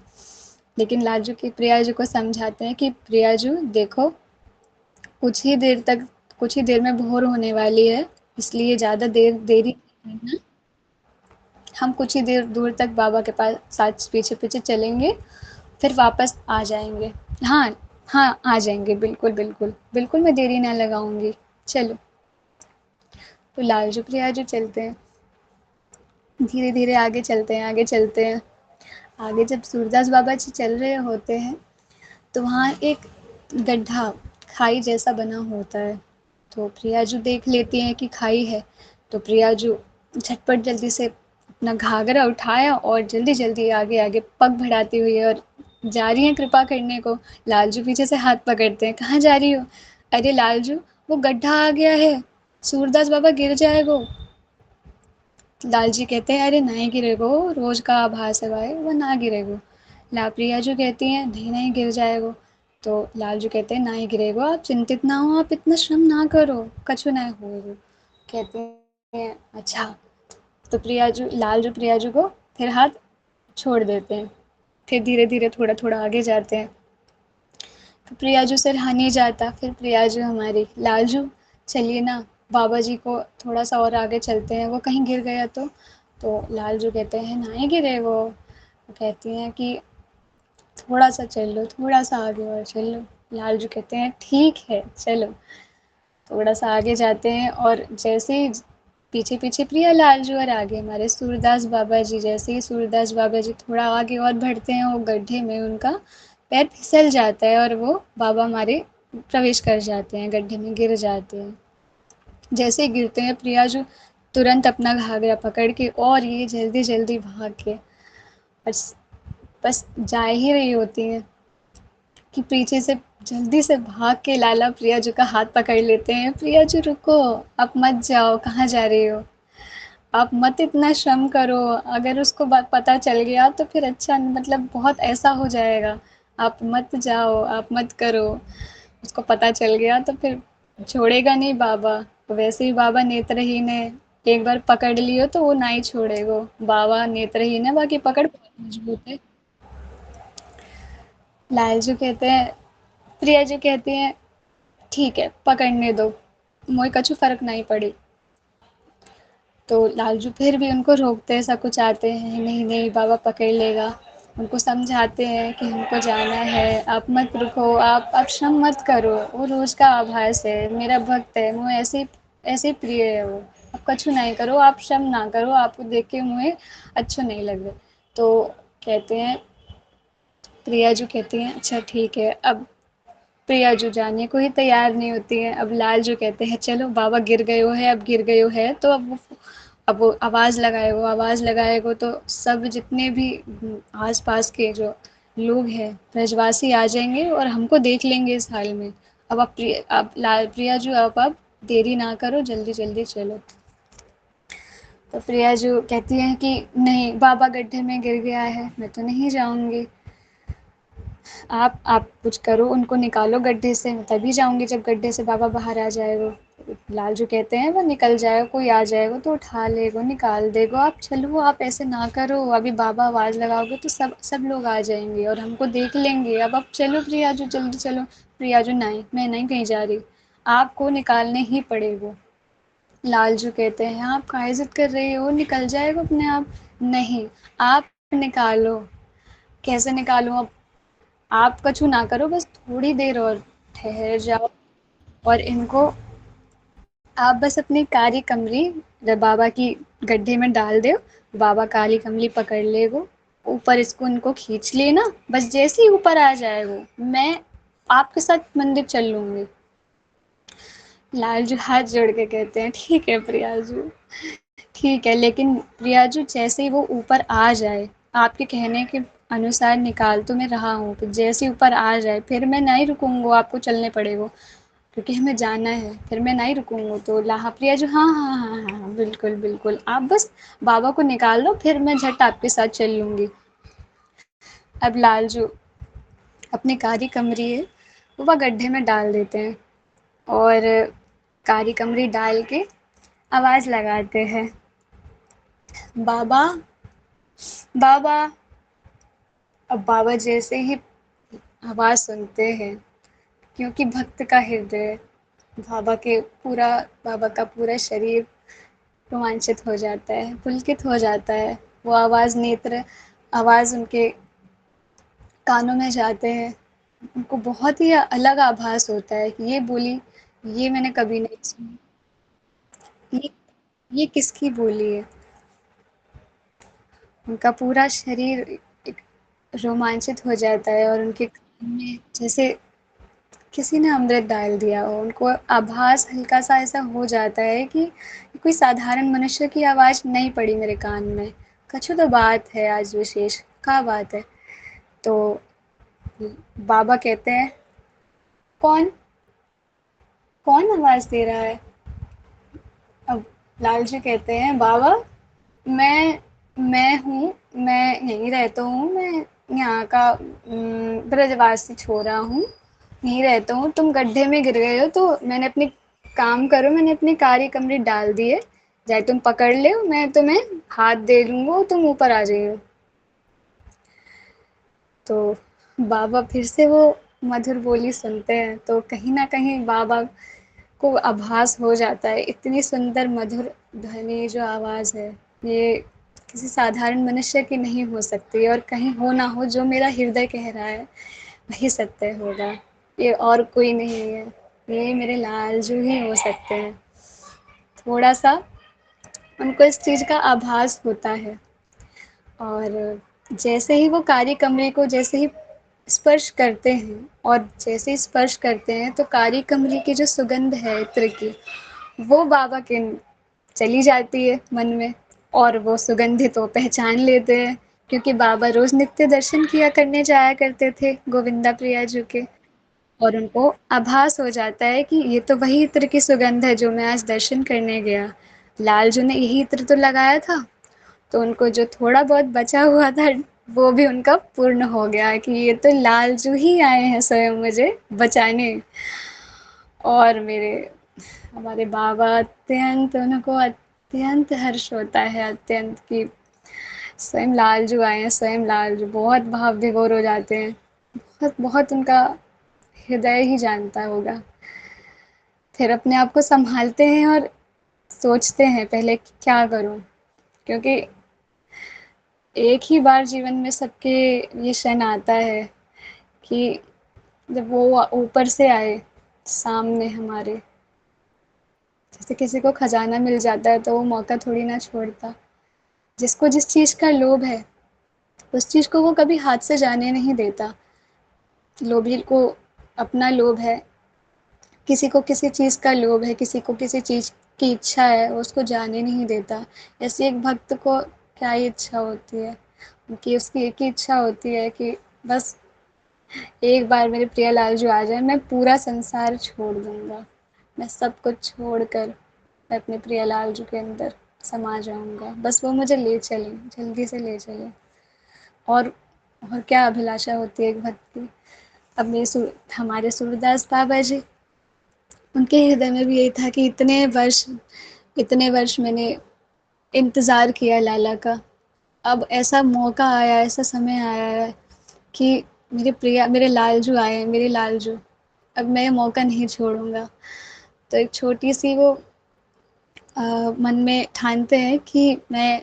लेकिन लालजू की प्रियाजू को समझाते हैं कि प्रियाजू देखो, कुछ ही देर तक, कुछ ही देर में भोर होने वाली है, इसलिए ज़्यादा देरी नहीं करना। हम कुछ ही देर दूर तक बाबा के पास साथ पीछे पीछे चलेंगे, फिर वापस आ जाएंगे। हाँ हाँ आ जाएंगे, बिल्कुल बिल्कुल बिल्कुल, मैं देरी ना लगाऊंगी, चलो। तो लालजू प्रियाजू चलते हैं, धीरे धीरे आगे चलते हैं, आगे चलते हैं। आगे जब सूरदास बाबा जी चल रहे होते हैं, तो वहाँ एक गड्ढा, खाई जैसा बना होता है। तो प्रियाजू देख लेती हैं कि खाई है, तो प्रियाजू झटपट जल्दी से अपना घाघरा उठाया और जल्दी जल्दी आगे आगे पग बढ़ाती हुई और जा रही हैं कृपा करने को। लालजू पीछे से हाथ पकड़ते हैं, कहाँ जा रही हो? अरे लालजू, वो गड्ढा आ गया है, सूरदास बाबा गिर जाएगो। लालजी कहते हैं, अरे नहीं गिरेगो, रोज का आभास है भाई, वो ना गिरेगो। प्रिया जो कहती हैं, नहीं नहीं गिर जाएगो। तो लालजू कहते हैं, नहीं गिरेगो, आप चिंतित ना हो, आप इतना श्रम ना करो, कछु नहीं होएगो। कहते हैं अच्छा। तो प्रियाजू लालजू प्रियाजू को फिर हाथ छोड़ देते हैं, फिर धीरे धीरे थोड़ा थोड़ा आगे जाते हैं। तो प्रियाजू से रहा नहीं जाता, फिर प्रियाजू हमारी, लालजू चलिए ना, बाबा जी को थोड़ा सा और आगे चलते हैं, वो कहीं गिर गया तो लालजू कहते हैं नहीं गिरे वो कहती हैं कि थोड़ा सा चल लो, थोड़ा सा आगे और चल लो। लालजू कहते हैं ठीक है चलो। थोड़ा सा आगे जाते हैं और जैसे ही पीछे पीछे प्रिया लालजू और आगे हमारे सूरदास बाबा जी, जैसे ही सूरदास बाबा जी थोड़ा आगे और बढ़ते हैं, वो गड्ढे में उनका पैर फिसल जाता है और वो बाबा हमारे प्रवेश कर जाते हैं, गड्ढे में गिर जाते हैं। जैसे ही गिरते हैं, प्रियाजू तुरंत अपना घाघरा पकड़ के और ये जल्दी जल्दी भाग के बस बस जा ही रही होती हैं कि पीछे से जल्दी से भाग के लाला प्रियाजू का हाथ पकड़ लेते हैं, प्रियाजू रुको, आप मत जाओ, कहाँ जा रही हो, आप मत इतना श्रम करो, अगर उसको बात पता चल गया तो फिर अच्छा, मतलब बहुत ऐसा हो जाएगा, आप मत जाओ, आप मत करो, उसको पता चल गया तो फिर छोड़ेगा नहीं बाबा। वैसे ही बाबा नेत्रहीन है, एक बार पकड़ लियो तो वो ना ही छोड़ेगो, बाबा नेत्रहीन है, बाकी पकड़ बहुत मजबूत है। लालजू कहते हैं, प्रिया जी कहती हैं ठीक है पकड़ने दो, मोए कछु फर्क नहीं पड़ी। तो लालजू फिर भी उनको रोकते हैं, सकुचाते हैं, नहीं नहीं बाबा पकड़ लेगा। उनको समझाते हैं कि हमको जाना है, आप मत रुको, आप श्रम मत करो, वो रोज का आभास है, मेरा भक्त है, मुझे ऐसे ऐसे प्रिय है वो, आप कछु नहीं करो, आप श्रम ना करो, आपको देख के मुझे अच्छा नहीं लग रहा। तो कहते हैं, प्रिया जो कहती हैं अच्छा ठीक है। अब प्रिया जो जाने को ही तैयार नहीं होती है। अब लाल जो कहते हैं चलो बाबा गिर गए हो है, अब गिर गए हो है तो अब वो आवाज़ लगाएगो, आवाज़ लगाएगो तो सब जितने भी आस पास के जो लोग हैं ब्रजवासी आ जाएंगे और हमको देख लेंगे इस हाल में। अब लाल प्रिया जो अब देरी ना करो, जल्दी जल्दी चलो। तो प्रिया जो कहती हैं कि नहीं बाबा गड्ढे में गिर गया है, मैं तो नहीं जाऊंगी, आप कुछ करो, उनको निकालो गड्ढे से, मैं तभी जाऊंगी जब गड्ढे से बाबा बाहर आ जाएगा। लालजू कहते हैं वो निकल जाएगा, कोई आ जाएगा तो उठा लेगा, निकाल देगा, आप चलो, आप ऐसे ना करो, अभी बाबा आवाज़ लगाओगे तो सब सब लोग आ जाएंगे और हमको देख लेंगे, अब आप चलो प्रियाजू, जल्दी चलो। प्रियाजू, नहीं, मैं नहीं कहीं जा रही, आपको निकालने ही पड़ेगा। लालजू कहते हैं आप काहे जिद कर रही हो, निकल जाएगा अपने आप। नहीं, आप निकालो। कैसे निकालूं अब? आप कछु ना करो, बस थोड़ी देर और ठहर जाओ, और इनको आप बस अपनी कारी कमरी जब बाबा की गड्ढे में डाल दो, बाबा काली कमली पकड़ लेगो, ऊपर इसको इनको खींच लेना, बस जैसे ही ऊपर आ जाएगो, मैं आपके साथ मंदिर चल लूंगी। लालजू हाथ जोड़ के कहते हैं ठीक है प्रियाजू, ठीक है, लेकिन प्रियाजू जैसे ही वो ऊपर आ जाए, आपके कहने के अनुसार निकाल तो मैं रहा हूँ, फिर जैसे ही ऊपर आ जाए फिर मैं नहीं रुकूंगा, आपको चलने पड़ेगा, क्योंकि हमें जाना है, फिर मैं नहीं रुकूंगा। तो लाहा प्रियाजू, हाँ हाँ हाँ हाँ हाँ, बिल्कुल बिल्कुल, आप बस बाबा को निकाल लो, फिर मैं झट आपके साथ चल लूंगी। अब लालजू अपनी कारी कमरी है वो वह गड्ढे में डाल देते हैं, और कारी कमरी डाल के आवाज़ लगाते हैं, बाबा, बाबा। अब बाबा जैसे ही आवाज़ सुनते हैं, क्योंकि भक्त का हृदय, बाबा के पूरा बाबा का पूरा शरीर रोमांचित हो जाता है, पुलकित हो जाता है। वो आवाज़ उनके कानों में जाते हैं, उनको बहुत ही अलग आभास होता है कि ये बोली, ये मैंने कभी नहीं सुनी, ये ये किसकी बोली है। उनका पूरा शरीर एक रोमांचित हो जाता है, और उनके कान में जैसे किसी ने अमृत डाल दिया हो, उनको आभास हल्का सा ऐसा हो जाता है कि कोई साधारण मनुष्य की आवाज़ नहीं पड़ी मेरे कान में, कछु तो बात है आज विशेष, क्या बात है। तो बाबा कहते हैं, कौन कौन आवाज़ दे रहा है? अब लालजी कहते हैं, बाबा, मैं मैं हूँ, मैं यहीं रहता हूँ, मैं यहाँ का ब्रजवासी छोरा हूँ, यहीं रहता हूँ, तुम गड्ढे में गिर गए हो तो मैंने अपनी काम करो, मैंने अपनी कारी कमरी डाल दी है, चाहे तुम पकड़ ले, मैं तुम्हें हाथ दे लूँगा, तुम ऊपर आ जाइयो। तो बाबा फिर से वो मधुर बोली सुनते हैं, तो कहीं ना कहीं बाबा को आभास हो जाता है, इतनी सुंदर मधुर ध्वनि जो आवाज़ है, ये किसी साधारण मनुष्य की नहीं हो सकती, और कहीं हो ना हो, जो मेरा हृदय कह रहा है वही सत्य होगा, ये और कोई नहीं है, ये मेरे लालजू ही हो सकते हैं। थोड़ा सा उनको इस चीज़ का आभास होता है, और जैसे ही वो कारी कमरे को जैसे ही स्पर्श करते हैं, और जैसे ही स्पर्श करते हैं तो कारी कमरी की जो सुगंध है इत्र की, वो बाबा के चली जाती है मन में, और वो सुगंधित वो पहचान लेते हैं, क्योंकि बाबा रोज नित्य दर्शन किया करने जाया करते थे गोविंदा प्रिया जी के, और उनको आभास हो जाता है कि ये तो वही इत्र की सुगंध है जो मैं आज दर्शन करने गया, लालजू ने यही इत्र तो लगाया था। तो उनको जो थोड़ा बहुत बचा हुआ था वो भी उनका पूर्ण हो गया कि ये तो लालजू ही आए हैं स्वयं मुझे बचाने। और मेरे हमारे बाबा अत्यंत, उनको अत्यंत हर्ष होता है, अत्यंत कि स्वयं लालजू आए हैं, स्वयं लालजू बहुत भाव विभोर हो जाते हैं, बहुत बहुत उनका हृदय ही जानता होगा। फिर अपने आप को संभालते हैं और सोचते हैं पहले कि क्या करूं, क्योंकि एक ही बार जीवन में सबके ये क्षण आता है कि जब वो ऊपर से आए सामने हमारे, जैसे किसी को खजाना मिल जाता है तो वो मौका थोड़ी ना छोड़ता, जिसको जिस चीज़ का लोभ है उस चीज़ को वो कभी हाथ से जाने नहीं देता। लोभी को अपना लोभ है, किसी को किसी चीज़ का लोभ है, किसी को किसी चीज़ की इच्छा है, वो उसको जाने नहीं देता। ऐसे एक भक्त को क्या ही इच्छा होती है, उनकी उसकी एक ही इच्छा होती है कि बस एक बार मेरे प्रियलाल जो आ जाए, मैं पूरा संसार छोड़ दूंगा, मैं सब कुछ छोड़कर मैं अपने प्रियलाल जी के अंदर समा जाऊंगा, बस वो मुझे ले चले, जल्दी से ले चले। और और क्या अभिलाषा होती है एक भक्त की। अब हमारे सूरदास बाबा जी, उनके हृदय में भी यही था कि इतने वर्ष मैंने इंतज़ार किया लाला का। अब ऐसा मौका आया, ऐसा समय आया है कि मेरे लालजू आए हैं, मेरे लालजू। अब मैं ये मौका नहीं छोड़ूँगा। तो एक छोटी-सी वो मन में ठानते हैं कि मैं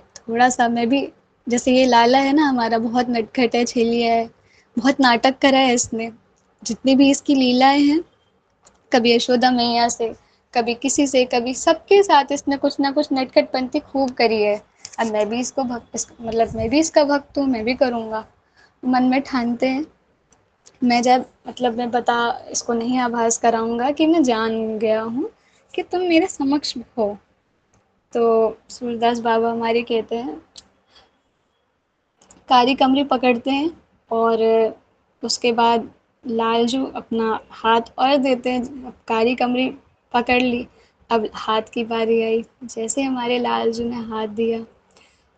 भी, जैसे ये लाला है ना हमारा, बहुत नटखट है, छेलिया है, बहुत नाटक करा है इसने। जितनी भी इसकी लीलाएँ हैं, कभी यशोदा मैया से, कभी किसी से, कभी सबके साथ इसने कुछ ना कुछ नटखटपंती खूब करी है। अब मैं भी इसका भक्त हूँ, मैं भी करूँगा। मन में ठानते हैं। मैं जब मतलब मैं बता इसको नहीं आभास कराऊँगा कि मैं जान गया हूँ कि तुम मेरे समक्ष हो। तो सूरदास बाबा हमारे कहते हैं, कारी कमरी पकड़ते हैं और उसके बाद लालजू अपना हाथ और देते हैं। अब कारी कमरी पकड़ ली, अब हाथ की बारी आई। जैसे हमारे लालजू ने हाथ दिया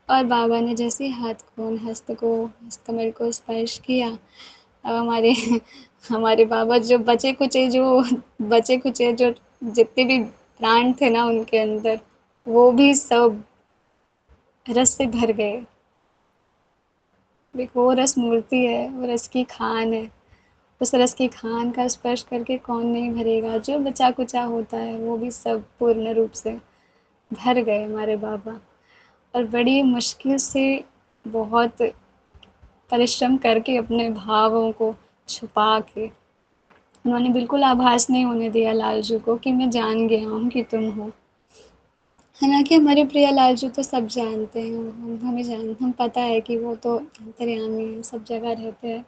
और बाबा ने जैसे ही हाथ को, हस्तकमल को स्पर्श किया, अब हमारे बाबा बचे कुचे जो जितने भी प्राण थे ना उनके अंदर, वो भी सब रस से भर गए। एक वो रस मूर्ति है, वो रस की खान है। उस रस की खान का स्पर्श करके कौन नहीं भरेगा। जो बचा कुचा होता है वो भी सब पूर्ण रूप से भर गए हमारे बाबा। और बड़ी मुश्किल से, बहुत परिश्रम करके, अपने भावों को छुपा के, उन्होंने बिल्कुल आभास नहीं होने दिया लालजू को कि मैं जान गया हूँ कि तुम हो। हालाँकि हमारे प्रिय लालजू तो सब जानते हैं, हम पता है कि वो तो अंतर्यामी हैं, सब जगह रहते हैं।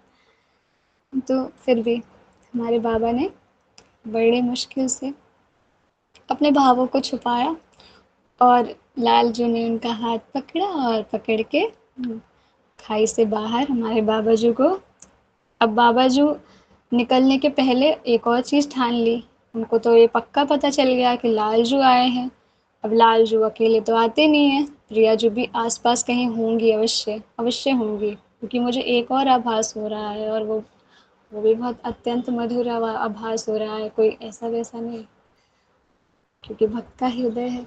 तो फिर भी हमारे बाबा ने बड़ी मुश्किल से अपने भावों को छुपाया और लालजू ने उनका हाथ पकड़ा और पकड़ के खाई से बाहर हमारे बाबाजू को। अब बाबाजू निकलने के पहले एक और चीज़ ठान ली। उनको तो ये पक्का पता चल गया कि लालजू आए हैं। अब लालजू अकेले तो आते नहीं हैं, प्रियाजू भी आस-पास कहीं होंगी, अवश्य, अवश्य होंगी, क्योंकि मुझे एक और आभास हो रहा है और वो भी बहुत अत्यंत मधुर आभास हो रहा है, कोई ऐसा-वैसा नहीं, क्योंकि भक्त का हृदय है,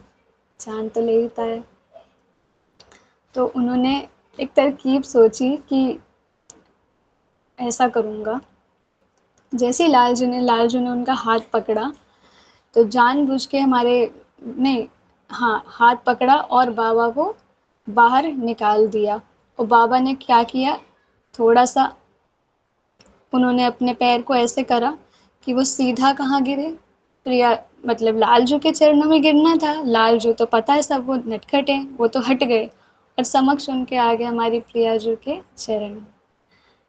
जान तो ले लेता है। तो उन्होंने एक तरकीब सोची कि ऐसा करूँगा। जैसे ही लालजू ने उनका हाथ पकड़ा, तो जानबूझ के हमारे नहीं, हाँ, हाथ पकड़ा और बाबा को बाहर निकाल दिया। और बाबा ने क्या किया, थोड़ा-सा उन्होंने अपने पैर को ऐसे करा कि वो सीधा कहाँ गिरे, प्रिया मतलब लालजू के चरणों में गिरना था। लालजू तो पता है सब, वो नटखट हैं, वो तो हट गए और समक्ष उनके आगे हमारी प्रियाजू के चरण।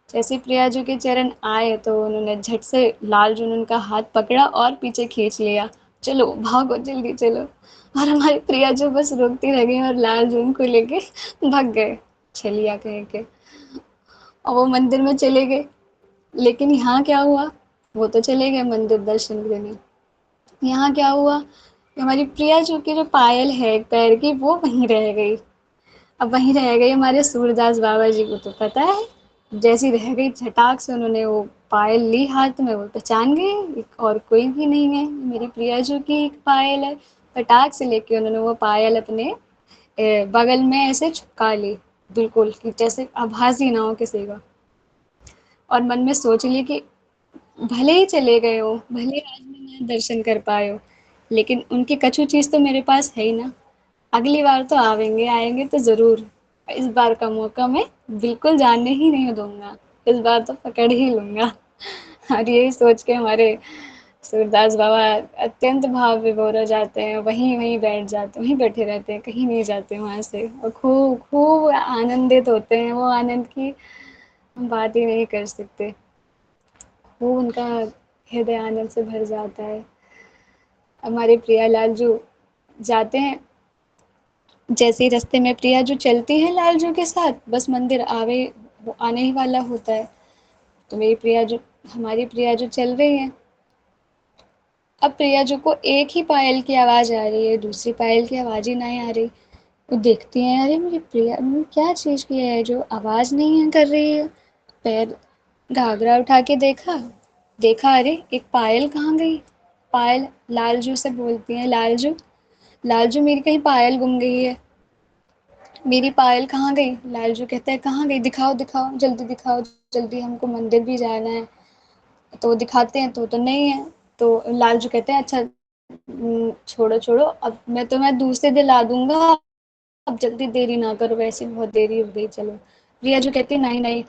जैसे प्रियाजू के चरण आए तो उन्होंने झट से लालजू ने उनका हाथ पकड़ा और पीछे खींच लिया, चलो भागो जल्दी चलो। और हमारी प्रियाजू बस रोकती रह गई और लालजू उनको लेके भाग गए, छलिया कह के, और वो मंदिर में चले गए। लेकिन यहाँ क्या हुआ, वो तो चले गए मंदिर दर्शन देने। यहाँ क्या हुआ कि हमारी प्रियाजू की जो पायल है एक पैर की, वो वहीं रह गई। अब वहीं रह गई, हमारे सूरदास बाबा जी को तो पता है, जैसी रह गई झटाक से उन्होंने वो पायल ली हाथ में, वो पहचान गए और कोई भी नहीं है, मेरी प्रियाजू की एक पायल है। फटाक से लेके उन्होंने वो पायल अपने बगल में ऐसे छुपा ली, बिल्कुल कि जैसे आभास ही ना हो किसी का। और मन में सोच ली कि भले ही चले गए हो, भले आज मैं ना दर्शन कर पाए हो, लेकिन उनकी कछु चीज़ तो मेरे पास है ही ना। अगली बार तो आएँगे तो ज़रूर। इस बार का मौका मैं बिल्कुल जाने ही नहीं दूँगा। इस बार तो पकड़ ही लूँगा। और यही सोच के हमारे सूरदास बाबा अत्यंत भाव विभोर हो जाते हैं, वहीं-वहीं बैठ जाते हैं, वहीं बैठे रहते हैं, कहीं नहीं जाते वहाँ से, और खूब खूब आनंदित होते हैं। वो आनंद की हम बात ही नहीं कर सकते। खूब उनका हृदय आनंद से भर जाता है। हमारे प्रियालाल जो जाते हैं, जैसे ही रास्ते में प्रिया जो चलती है लालजू के साथ, बस मंदिर आने ही वाला होता है, तो हमारी प्रिया जो चल रही है। अब प्रिया जो को एक ही पायल की आवाज़ आ रही है, दूसरी पायल की आवाज़ ही नहीं आ रही। वो देखती हैं, अरे मेरी प्रिया ने क्या चीज़ की है जो आवाज़ नहीं है कर रही है। पैर घाघरा उठा के देखा, देखा अरे एक पायल कहाँ गई। पायल लालजू से बोलती हैं, लालजू, लालजू मेरी कहीं पायल गुम गई है, मेरी पायल कहाँ गई? लालजू कहता है कहाँ गई, दिखाओ दिखाओ जल्दी दिखाओ, जल्दी हमको मंदिर भी जाना है। तो दिखाते हैं तो नहीं है। तो लालजू कहते हैं अच्छा छोड़ो छोड़ो, अब मैं तुम्हें दूसरे दिला दूंगा, अब जल्दी देरी ना करो, वैसे बहुत देरी हो गई, चलो। रिया जो कहती है नहीं नहीं,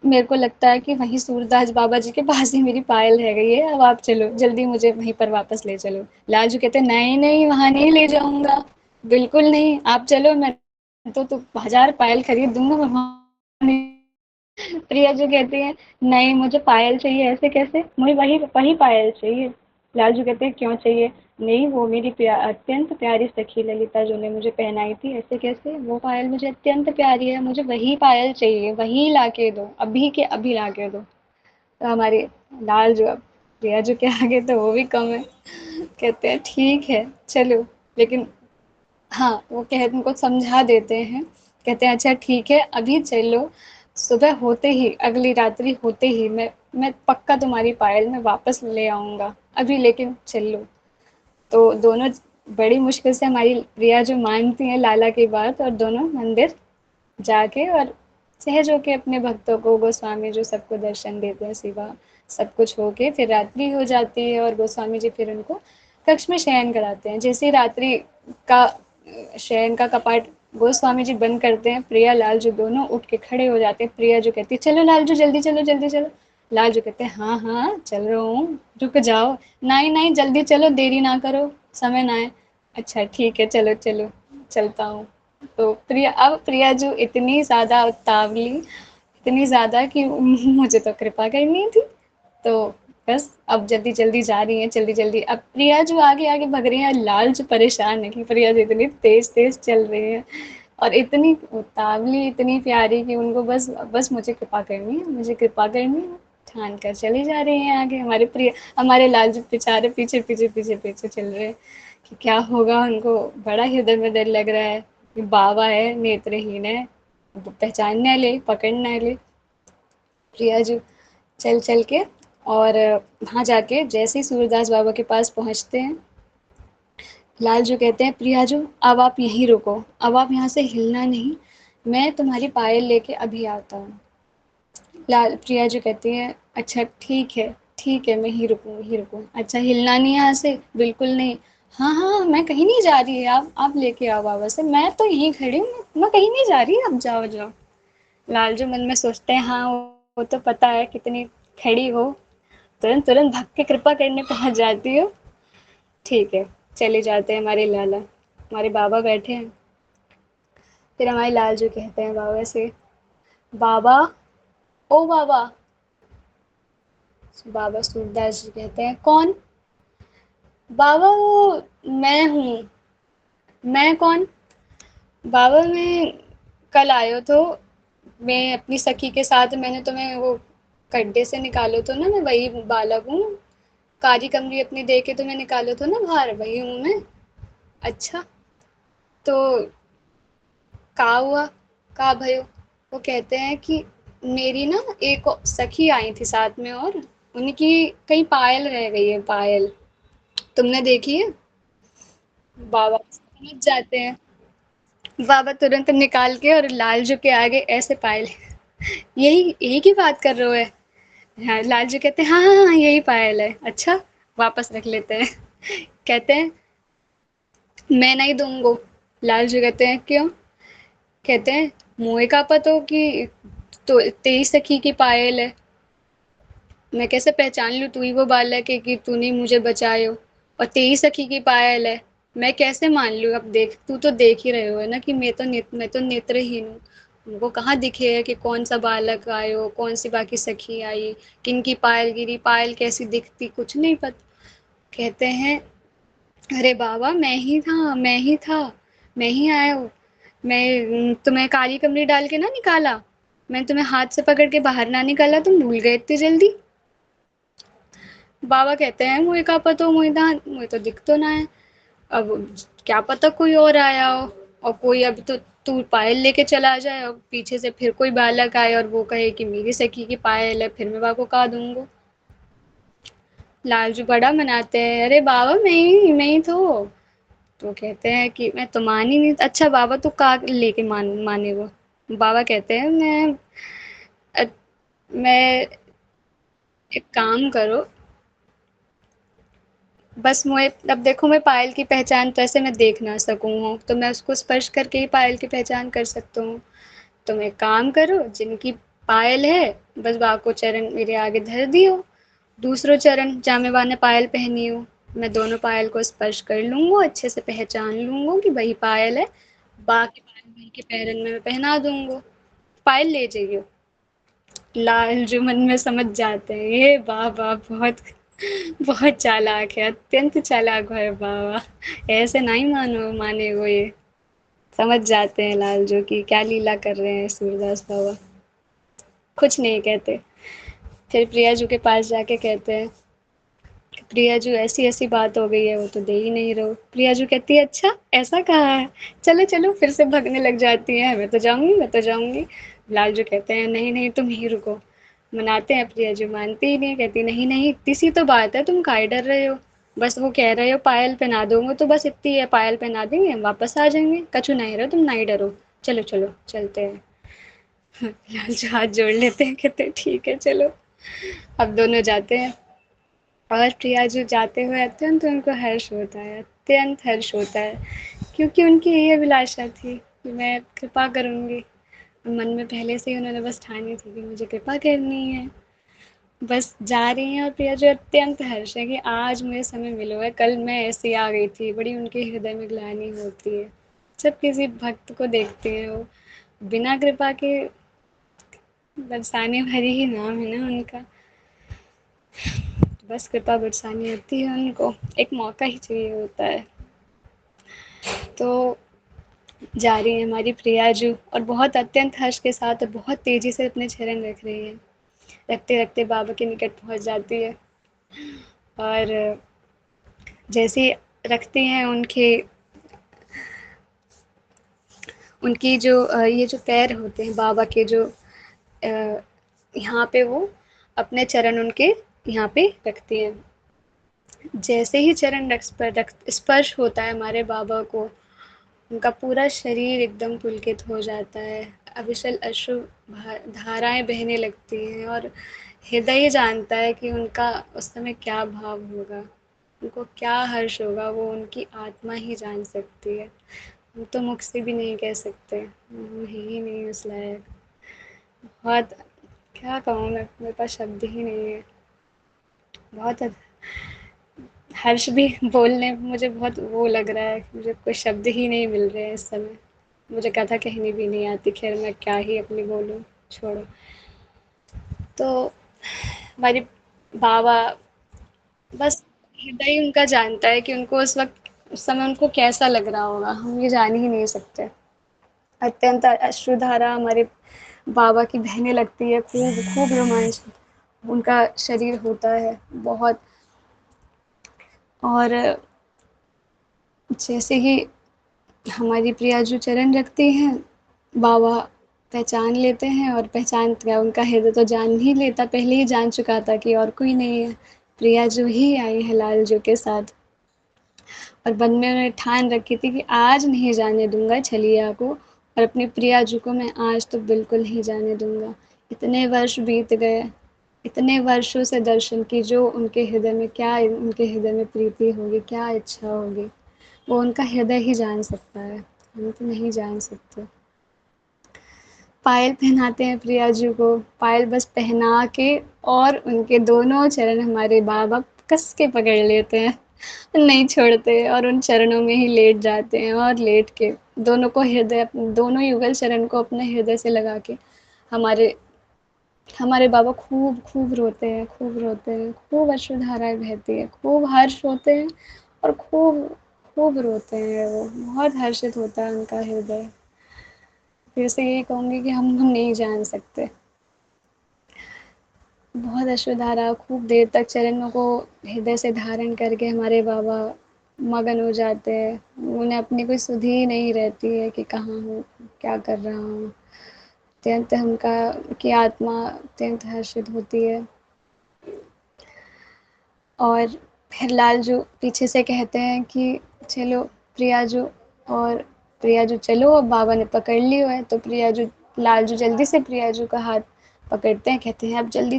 मेरे को लगता है कि वहीं सूरदास बाबा जी के पास ही मेरी पायल रह गई है, अब आप चलो जल्दी मुझे वहीं पर वापस ले चलो। लालजू कहते हैं नहीं नहीं, वहां नहीं ले जाऊंगा, बिल्कुल नहीं, आप चलो, मैं तो 1000 पायल खरीद दूंगा, मैं वहां नहीं। प्रिया जो कहती है नहीं मुझे पायल चाहिए, ऐसे कैसे, मुझे वही वही पायल चाहिए। लालजू कहते हैं क्यों चाहिए? नहीं वो मेरी अत्यंत प्यारी सखी ललिता जो ने मुझे पहनाई थी, ऐसे कैसे, वो पायल मुझे अत्यंत प्यारी है, मुझे वही पायल चाहिए, वही लाके दो, अभी के अभी लाके दो। तो हमारी लालजू, अब प्रिया जो के आगे तो वो भी कम है, कहते हैं ठीक है चलो, लेकिन हाँ वो कह उनको समझा देते हैं, कहते हैं अच्छा ठीक है अभी चलो, सुबह होते ही, अगली रात्रि होते ही मैं पक्का तुम्हारी पायल में वापस ले आऊंगा, अभी लेकिन चलो। तो दोनों बड़ी मुश्किल से, हमारी प्रिया जो मानती है लाला की बात, और दोनों मंदिर जाके और सहज होके अपने भक्तों को, गोस्वामी जो सबको दर्शन देते हैं, सेवा सब कुछ होके फिर रात्रि हो जाती है, और गोस्वामी जी फिर उनको कक्ष में शयन कराते हैं। जैसे ही रात्रि का शयन का कपाट गोस्वामी जी बंद करते हैं, प्रिया लालजू दोनों उठ के खड़े हो जाते हैं। प्रिया जो कहती है चलो लालजू जल्दी चलो जल्दी चलो, लालजू कहते हैं हाँ हाँ चल रहा हूँ, रुक जाओ, नहीं नहीं जल्दी चलो, देरी ना करो, समय ना है। अच्छा ठीक है चलो चलो, चलता हूँ। तो प्रिया जो इतनी ज़्यादा उतावली, इतनी ज़्यादा कि मुझे तो कृपा करनी थी, तो बस अब जल्दी जल्दी जा रही हैं, जल्दी जल्दी, अब प्रिया जो आगे आगे भग रही है, लाल जो परेशान है कि प्रिया जो इतनी तेज तेज चल रही है, और इतनी उतावली इतनी प्यारी कि उनको बस बस मुझे कृपा करनी है, मुझे कृपा करनी है, ठान कर चली जा रही हैं आगे। हमारे प्रिय, हमारे लाल जो बेचारे पीछे पीछे पीछे पीछे चल रहे हैं कि क्या होगा, उनको बड़ा हृदय में डर लग रहा है कि बाबा है, नेत्रहीन है, वो पहचान ना ले, पकड़ ना ले। प्रिया जो चल चल के, और वहाँ जाके जैसे ही सूरदास बाबा के पास पहुँचते हैं, लाल जो कहते हैं प्रिया जो अब आप यहीं रुको, अब आप यहाँ से हिलना नहीं, मैं तुम्हारी पायल लेके अभी आता हूँ। लाल प्रिया जो कहती है अच्छा ठीक है मैं ही रुकूँ वहीं रुकूँ, अच्छा हिलना नहीं यहाँ से, बिल्कुल नहीं, हाँ हाँ मैं कहीं नहीं जा रही है, आप लेके आओ बाबा से, मैं तो यहीं खड़ी हूँ, मैं कहीं नहीं जा रही, अब जाओ जाओ। लाल जो मन में सोचते हैं हाँ वो तो पता है कितनी खड़ी हो, तुरंत तुरंत भग के कृपा करने पहुंच जाती हो। ठीक है, चले जाते हैं हमारे लाला, हमारे बाबा बैठे हैं। फिर हमारे लाल जो कहते हैं बाबा से, बाबा, ओ बाबा। बाबा सूरदास जी कहते हैं कौन? बाबा वो मैं हूँ। मैं कौन? बाबा मैं कल आयो तो, मैं अपनी सखी के साथ, मैंने तुम्हें वो गड्ढे से निकालो तो ना, मैं वही बालक हूँ, कारी कमरी अपनी दे के तुम्हें निकालो तो ना बाहर, वही हूँ मैं। अच्छा, तो का हुआ, का भयो? वो कहते हैं कि मेरी ना एक सखी आई थी साथ में, और उनकी कहीं पायल रह गई है, पायल तुमने देखी है? बाबा समझ जाते हैं, बाबा तुरंत निकाल के और लालजू के आगे ऐसे पायल, यही यही की बात कर रहे हो है? हाँ, लालजू कहते हैं हाँ हाँ हाँ यही पायल है। अच्छा, वापस रख लेते हैं। कहते हैं मैं नहीं दूंगो। लालजू कहते हैं क्यों? कहते हैं मुँह का पतो कि तो तेरी सखी की पायल है, मैं कैसे पहचान लूँ तू ही वो बालक है कि तूने मुझे बचायो, और तेरी सखी की पायल है, मैं कैसे मान लूँ? अब देख, तू तो देख ही रहे हो है ना कि मैं तो नेत्रहीन हूँ, उनको कहाँ दिखे है कि कौन सा बालक आयो, कौन सी बाकी सखी आई, किन की पायल गिरी, पायल कैसी दिखती, कुछ नहीं पता। कहते हैं अरे बाबा मैं ही था, मैं ही था, मैं ही आया हूँ, मैं तुम्हें काली कमरी डाल के ना निकाला, मैं तुम्हें हाथ से पकड़ के बाहर ना निकाला, तुम भूल गए इतनी जल्दी। बाबा कहते हैं मुझे का पता, मुझे तो दिख तो ना है, अब क्या पता कोई और आया हो, और कोई अब तो तू पायल लेके चला जाए और पीछे से फिर कोई बालक आए और वो कहे कि मेरी सखी की पायल है, फिर मैं बाबा को कहा दूंगा। लालजू बड़ा मनाते हैं, अरे बाबा मैं ही तो कहते हैं कि मैं तो मान ही नहीं, अच्छा बाबा तो का लेके माने वो। बाबा कहते हैं अ, मैं एक काम करो, बस मुझे अब देखो, मैं पायल की पहचान तो ऐसे मैं देख ना सकूँ हूँ, तो मैं उसको स्पर्श करके ही पायल की पहचान कर सकता हूँ। तुम एक काम करो, जिनकी पायल है बस बाको चरण मेरे आगे धर दियो, दूसरो चरण जहाँ बाने पायल पहनी हो, मैं दोनों पायल को स्पर्श कर लूँगा, अच्छे से पहचान लूँगा कि वही पायल है, बाकी पायल भर के पैरन में मैं पहना दूँगा, पायल ले जाइयो। लाल जो मन में समझ जाते हैं, ये बाबा बहुत बहुत चालाक है, अत्यंत चालाक है बाबा, ऐसे नहीं माने वो ये, समझ जाते हैं लाल जो कि क्या लीला कर रहे हैं सूरदास बाबा, कुछ नहीं कहते। फिर प्रियाजू के पास जाके कहते हैं, प्रियाजू ऐसी ऐसी बात हो गई है, वो तो दे ही नहीं रहो। प्रियाजू कहती है अच्छा ऐसा कहा है, चलो चलो, फिर से भगने लग जाती है, मैं तो जाऊंगी मैं तो जाऊंगी। लालजू कहते हैं नहीं नहीं तुम ही रुको, मनाते हैं, प्रियाजू मानती ही नहीं, कहती नहीं नहीं इतनी सी तो बात है, तुम काहे डर रहे हो, बस वो कह रहे हो पायल पहना दूंगा, तो बस इतनी है, पायल पहना देंगे हम वापस आ जाएंगे, कछु नहीं रहो, तुम नहीं डरो, चलो चलो चलते हैं। लालजू हाथ जोड़ लेते हैं, कहते हैं ठीक है चलो। अब दोनों जाते हैं, और प्रियाजू जाते हुए अत्यंत उनको हर्ष होता है, अत्यंत हर्ष होता है, क्योंकि उनकी यही अभिलाषा थी कि मैं कृपा करूँगी, मन में पहले से ही उन्होंने बस ठानी थी कि मुझे कृपा करनी है। बस जा रही हैं, और प्रियाजू अत्यंत हर्ष है कि आज मुझे समय मिला है, कल मैं ऐसी आ गई थी, बड़ी उनके हृदय में ग्लानि होती है जब किसी भक्त को देखते हैं वो बिना कृपा के, बरसाने भरी ही नाम है ना उनका, बस कृपा बरसानी होती है उनको, एक मौका ही चाहिए होता है। तो जा रही है हमारी प्रियाजू, और बहुत अत्यंत हर्ष के साथ और बहुत तेज़ी से अपने चरण रख रही है, रखते रखते बाबा के निकट पहुंच जाती है, और जैसे ही रखती हैं उनके, उनकी जो ये जो पैर होते हैं बाबा के, जो यहाँ पे वो अपने चरण उनके यहाँ पे रखती हैं, जैसे ही चरण स्पर्श होता है हमारे बाबा को, उनका पूरा शरीर एकदम पुलकित हो जाता है, अविचल अश्रु धाराएं बहने लगती हैं, और हृदय ही जानता है कि उनका उस समय क्या भाव होगा, उनको क्या हर्ष होगा, वो उनकी आत्मा ही जान सकती है, हम तो मुख से भी नहीं कह सकते, वो है ही नहीं उस लायक। बहुत, क्या कहूँ मैं, मेरे पास शब्द ही नहीं है, बहुत हर्ष भी बोलने मुझे बहुत वो लग रहा है, मुझे कोई शब्द ही नहीं मिल रहे हैं इस समय, मुझे कथा कहनी भी नहीं आती, खैर मैं क्या ही अपनी बोलूँ, छोड़ो। तो हमारी बाबा, बस हृदय उनका जानता है कि उनको उस वक़्त, उस समय उनको कैसा लग रहा होगा, हम ये जान ही नहीं सकते। अत्यंत अश्रुधारा हमारे बाबा की बहने लगती है, खूब खूब रोमांच उनका शरीर होता है बहुत, और जैसे ही हमारी प्रियाजू चरण रखती हैं, बाबा पहचान लेते हैं, और पहचान क्या, उनका हृदय तो जान ही लेता, पहले ही जान चुका था कि और कोई नहीं है, प्रियाजू ही आई है लालजू के साथ, और मन में उन्होंने ठान रखी थी कि आज नहीं जाने दूंगा छलिया को, और अपनी प्रियाजू को मैं आज तो बिल्कुल नहीं जाने दूंगा। इतने वर्ष बीत गए, इतने वर्षों से दर्शन की, जो उनके हृदय में क्या, उनके हृदय में प्रीति होगी, क्या इच्छा होगी, वो उनका हृदय ही जान सकता है, हम तो नहीं जान सकते। पायल पहनाते हैं प्रियाजू को, पायल बस पहना के, और उनके दोनों चरण हमारे बाबा कस के पकड़ लेते हैं, नहीं छोड़ते, और उन चरणों में ही लेट जाते हैं, और लेट के दोनों को हृदय, दोनों युगल चरण को अपने हृदय से लगा के, हमारे हमारे बाबा खूब खूब रोते हैं, खूब रोते हैं, खूब अश्रुधाराएं बहती है, खूब हर्ष होते हैं, और खूब खूब रोते हैं वो, बहुत हर्षित होता है उनका हृदय। फिर से यही कहूँगी कि हम नहीं जान सकते, बहुत अश्रुधारा, खूब देर तक चरणों को हृदय से धारण करके हमारे बाबा मगन हो जाते हैं, उन्हें अपनी कोई सुध ही नहीं रहती है कि कहाँ हूँ, क्या कर रहा हूँ, अत्यंत उनका की आत्मा अत्यंत हर्षित होती है। और फिर लालजू पीछे से कहते हैं कि चलो प्रियाजू, और प्रियाजू चलो, अब बाबा ने पकड़ लियो है। तो प्रियाजू लालजू जल्दी से प्रियाजू का हाथ पकड़ते हैं, कहते हैं अब जल्दी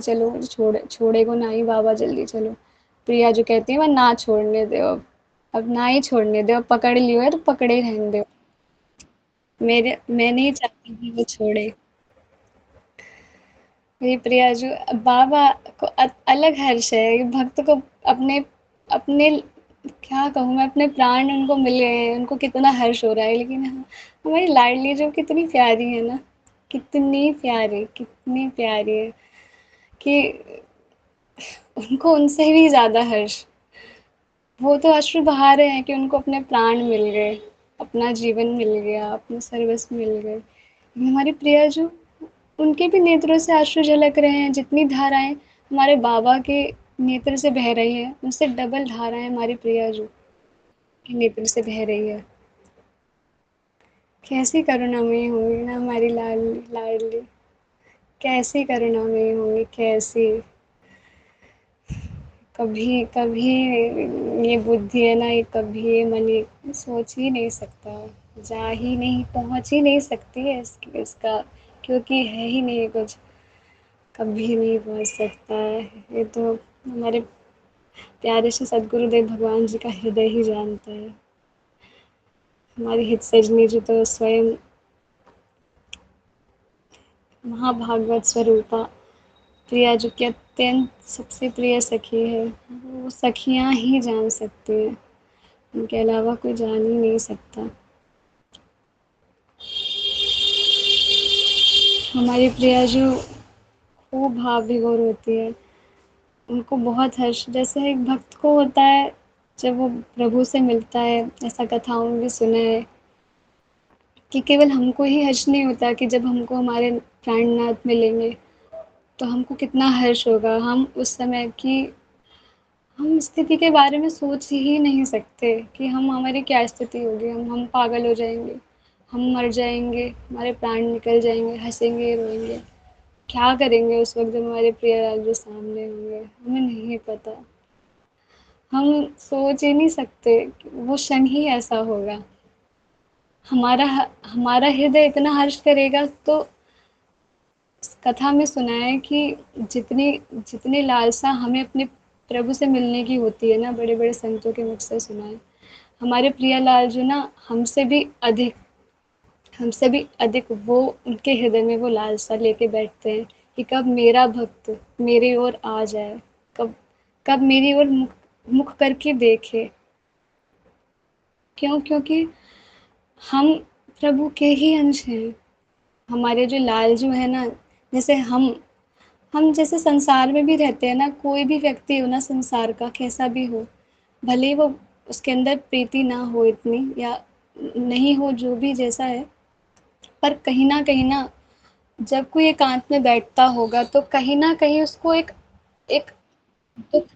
चलो, छोड़ेगो ना ही बाबा, जल्दी चलो। प्रियाजू कहती है मैं ना छोड़ने दो, अब ना ही छोड़ने दो, अब पकड़ लियो है तो पकड़े ही रहने दो, मैं नहीं चाहती कि वो छोड़े। मेरी प्रियाजू, बाबा को अलग हर्ष है कि भक्त को अपने अपने क्या कहूँ मैं, अपने प्राण उनको मिले हैं, उनको कितना हर्ष हो रहा है। लेकिन हमारी लाडली जो कितनी प्यारी है ना, कितनी प्यारी है कि उनको उनसे भी ज़्यादा हर्ष। वो तो अश्रु बहा रहे हैं कि उनको अपने प्राण मिल गए, अपना जीवन मिल गया, अपने सर्वस्व मिल गए। लेकिन हमारी प्रियाजू, उनके भी नेत्रों से अश्रु झलक रहे हैं। जितनी धाराएँ हमारे बाबा के नेत्र से बह रही हैं, उनसे डबल धाराएँ हमारी प्रियाजू के नेत्र से बह रही है। कैसी करुणामयी होंगी ना हमारी लाडली, कैसी करुणामयी होंगी, कैसी। कभी कभी ये बुद्धि है ना, ये कभी ये मन ये सोच ही नहीं सकता, जा ही नहीं, पहुँच ही नहीं सकती है इसका, क्योंकि है ही नहीं कुछ, कभी नहीं पहुँच सकता है। ये तो हमारे प्यारे से सदगुरुदेव भगवान जी का हृदय ही जानता है। हमारी हित सजनी जी तो स्वयं महाभागवत स्वरूपा प्रिया जी की अत्यंत सबसे प्रिय सखी है। वो सखियाँ ही जान सकती हैं, उनके अलावा कोई जान ही नहीं सकता। हमारी प्रिया जो खूब भाव विभोर होती है, उनको बहुत हर्ष जैसे एक भक्त को होता है जब वो प्रभु से मिलता है। ऐसा कथाओं में भी सुना है कि केवल हमको ही हर्ष नहीं होता कि जब हमको हमारे प्राणनाथ मिलेंगे तो हमको कितना हर्ष होगा। हम उस समय की हम स्थिति के बारे में सोच ही नहीं सकते कि हम हमारी क्या स्थिति होगी। हम पागल हो जाएंगे, हम मर जाएंगे, हमारे प्राण निकल जाएंगे, हंसेंगे रोएंगे, क्या करेंगे उस वक्त जब हमारे प्रिय राजू सामने होंगे, हमें नहीं पता। हम सोच ही नहीं सकते कि वो क्षण ही ऐसा होगा। हमारा हमारा हृदय इतना हर्ष करेगा। तो इस कथा में सुना है कि जितनी जितनी लालसा हमें अपने प्रभु से मिलने की होती है ना, बड़े बड़े संतों के मुख से सुना है, हमारे प्रियलाल जो ना हमसे भी अधिक वो उनके हृदय में वो लालसा लेके बैठते हैं कि कब मेरा भक्त मेरी ओर आ जाए, कब कब मेरी ओर मुख करके देखे। क्यों? क्योंकि हम प्रभु के ही अंश हैं। हमारे जो लालजू है ना, जैसे हम जैसे संसार में भी रहते हैं ना, कोई भी व्यक्ति हो ना संसार का कैसा भी हो, भले ही वो उसके अंदर प्रीति ना हो इतनी या नहीं हो, जो भी जैसा है, पर कहीं ना जब कोई एकांत में बैठता होगा तो कहीं ना कहीं उसको एक एक दुख,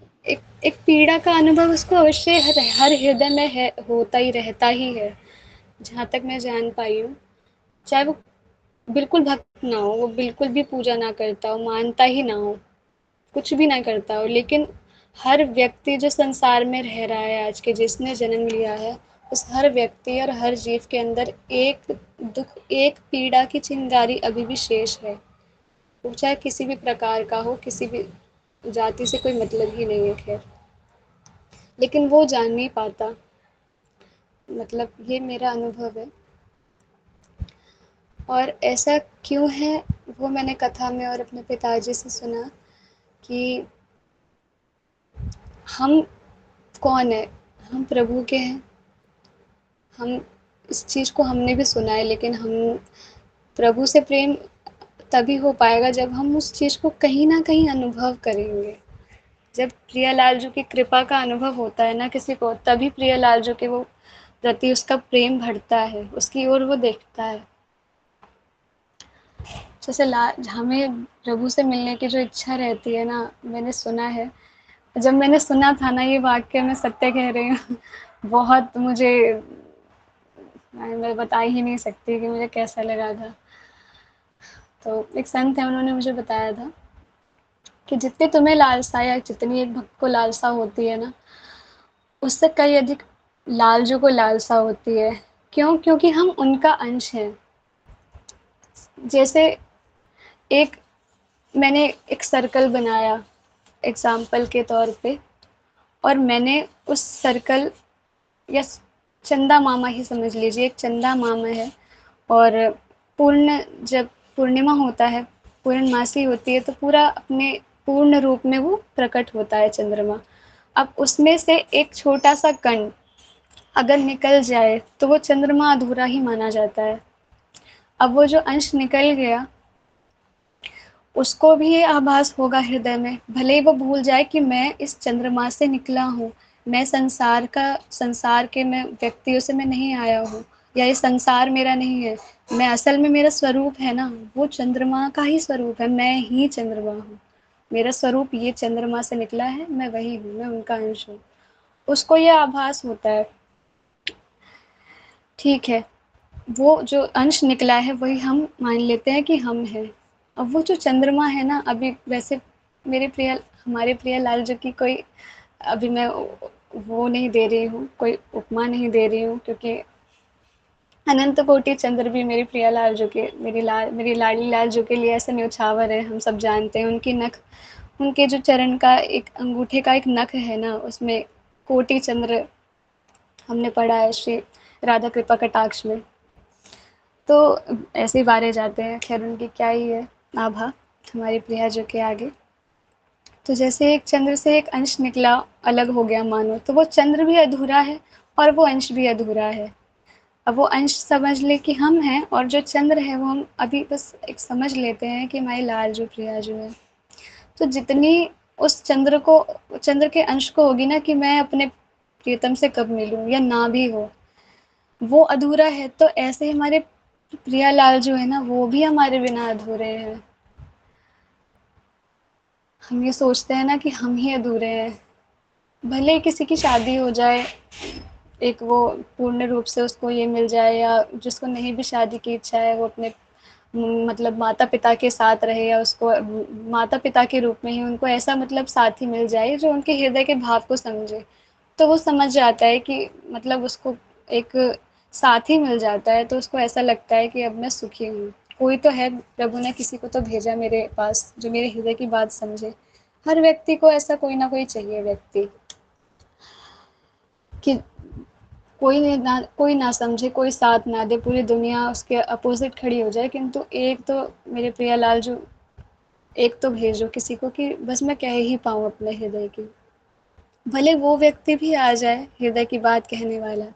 एक पीड़ा का अनुभव उसको अवश्य हर हृदय में है, होता ही रहता ही है। जहाँ तक मैं जान पाई हूँ, चाहे वो बिल्कुल भक्त ना हो, वो बिल्कुल भी पूजा ना करता हो, मानता ही ना हो, कुछ भी ना करता हो, लेकिन हर व्यक्ति जो संसार में रह रहा है आज के, जिसने जन्म लिया है, उस हर व्यक्ति और हर जीव के अंदर एक दुख, एक पीड़ा की चिंगारी अभी भी शेष है। वो चाहे किसी भी प्रकार का हो, किसी भी जाति से कोई मतलब ही नहीं है, खैर, लेकिन वो जान नहीं पाता। मतलब ये मेरा अनुभव है। और ऐसा क्यों है, वो मैंने कथा में और अपने पिताजी से सुना कि हम कौन है, हम प्रभु के हैं। हम इस चीज़ को हमने भी सुना है, लेकिन हम प्रभु से प्रेम तभी हो पाएगा जब हम उस चीज़ को कहीं ना कहीं अनुभव करेंगे। जब प्रियालाल जी की कृपा का अनुभव होता है ना किसी को, तभी प्रियालाल जी के वो प्रति उसका प्रेम बढ़ता है, उसकी ओर वो देखता है। जैसे हमें प्रभु से मिलने की जो इच्छा रहती है ना, मैंने सुना है, जब मैंने सुना था ना ये वाक्य, मैं सत्य कह रही हूँ, बहुत मुझे, मैं बता ही नहीं सकती कि मुझे कैसा लगा था। तो एक संत है, उन्होंने मुझे बताया था कि जितनी तुम्हें लालसा या जितनी एक भक्त को लालसा होती है ना, उससे कई अधिक लालजू को लालसा होती है। क्यों? क्योंकि हम उनका अंश हैं। जैसे एक मैंने एक सर्कल बनाया एग्ज़ाम्पल के तौर पे, और मैंने उस सर्कल या चंदा मामा ही समझ लीजिए, एक चंदा मामा है, और पूर्ण जब पूर्णिमा होता है, पूर्णमासी होती है, तो पूरा अपने पूर्ण रूप में वो प्रकट होता है चंद्रमा। अब उसमें से एक छोटा सा कण अगर निकल जाए तो वो चंद्रमा अधूरा ही माना जाता है। अब वो जो अंश निकल गया, उसको भी ये आभास होगा हृदय में, भले ही वो भूल जाए कि मैं इस चंद्रमा से निकला हूँ, मैं संसार के मैं व्यक्तियों से मैं नहीं आया हूँ, या ये संसार मेरा नहीं है। मैं असल में मेरा स्वरूप है ना, वो चंद्रमा का ही स्वरूप है, मैं ही चंद्रमा हूँ। मेरा स्वरूप ये चंद्रमा से निकला है, मैं वही हूँ, मैं उनका अंश हूँ। उसको ये आभास होता है। ठीक है, वो जो अंश निकला है वही हम मान लेते हैं कि हम हैं। अब वो जो चंद्रमा है ना, अभी वैसे मेरे प्रिय हमारे प्रियलाल जी की कोई, अभी मैं वो नहीं दे रही हूँ, कोई उपमा नहीं दे रही हूँ, क्योंकि अनंत कोटि चंद्र भी मेरे प्रियलाल जी के, मेरी लाडली लाल जी के लिए ऐसे न्यौछावर है। हम सब जानते हैं उनकी नख, उनके जो चरण का एक अंगूठे का एक नख है ना, उसमें कोटि चंद्र हमने पढ़ा है श्री राधा कृपा कटाक्ष में। तो ऐसे ही बारे जाते हैं, खैर उनकी क्या ही है आभा हमारी प्रिया जो के आगे। तो जैसे एक चंद्र से एक अंश निकला, अलग हो गया मानो, तो वो चंद्र भी अधूरा है और वो अंश भी अधूरा है। अब वो अंश समझ ले कि हम हैं, और जो चंद्र है वो हम अभी बस एक समझ लेते हैं कि हमारी लाल जो प्रिया जो है। तो जितनी उस चंद्र के अंश को होगी ना कि मैं अपने प्रियतम से कब मिलूं या ना भी हो, वो अधूरा है। तो ऐसे ही हमारे प्रियालाल जो है ना, वो भी हमारे बिना अधूरे हैं। हम ये सोचते हैं ना कि हम ही अधूरे हैं। भले ही किसी की शादी हो जाए, एक वो पूर्ण रूप से उसको ये मिल जाए, या जिसको नहीं भी शादी की इच्छा है वो अपने मतलब माता पिता के साथ रहे, या उसको माता पिता के रूप में ही उनको ऐसा मतलब साथी मिल जाए जो उनके हृदय के भाव को समझे। तो वो समझ जाता है कि मतलब उसको एक साथी मिल जाता है, तो उसको ऐसा लगता है कि अब मैं सुखी हूँ। कोई तो है, प्रभु ने किसी को तो भेजा मेरे पास जो मेरे हृदय की बात समझे। हर व्यक्ति को ऐसा कोई ना कोई चाहिए व्यक्ति, कि कोई ना समझे, कोई साथ ना दे, पूरी दुनिया उसके अपोजिट खड़ी हो जाए, किंतु एक तो मेरे प्रियालाल जो, एक तो भेजो किसी को कि बस मैं कह ही पाऊँ अपने हृदय की। भले वो व्यक्ति भी आ जाए हृदय की बात कहने वाला,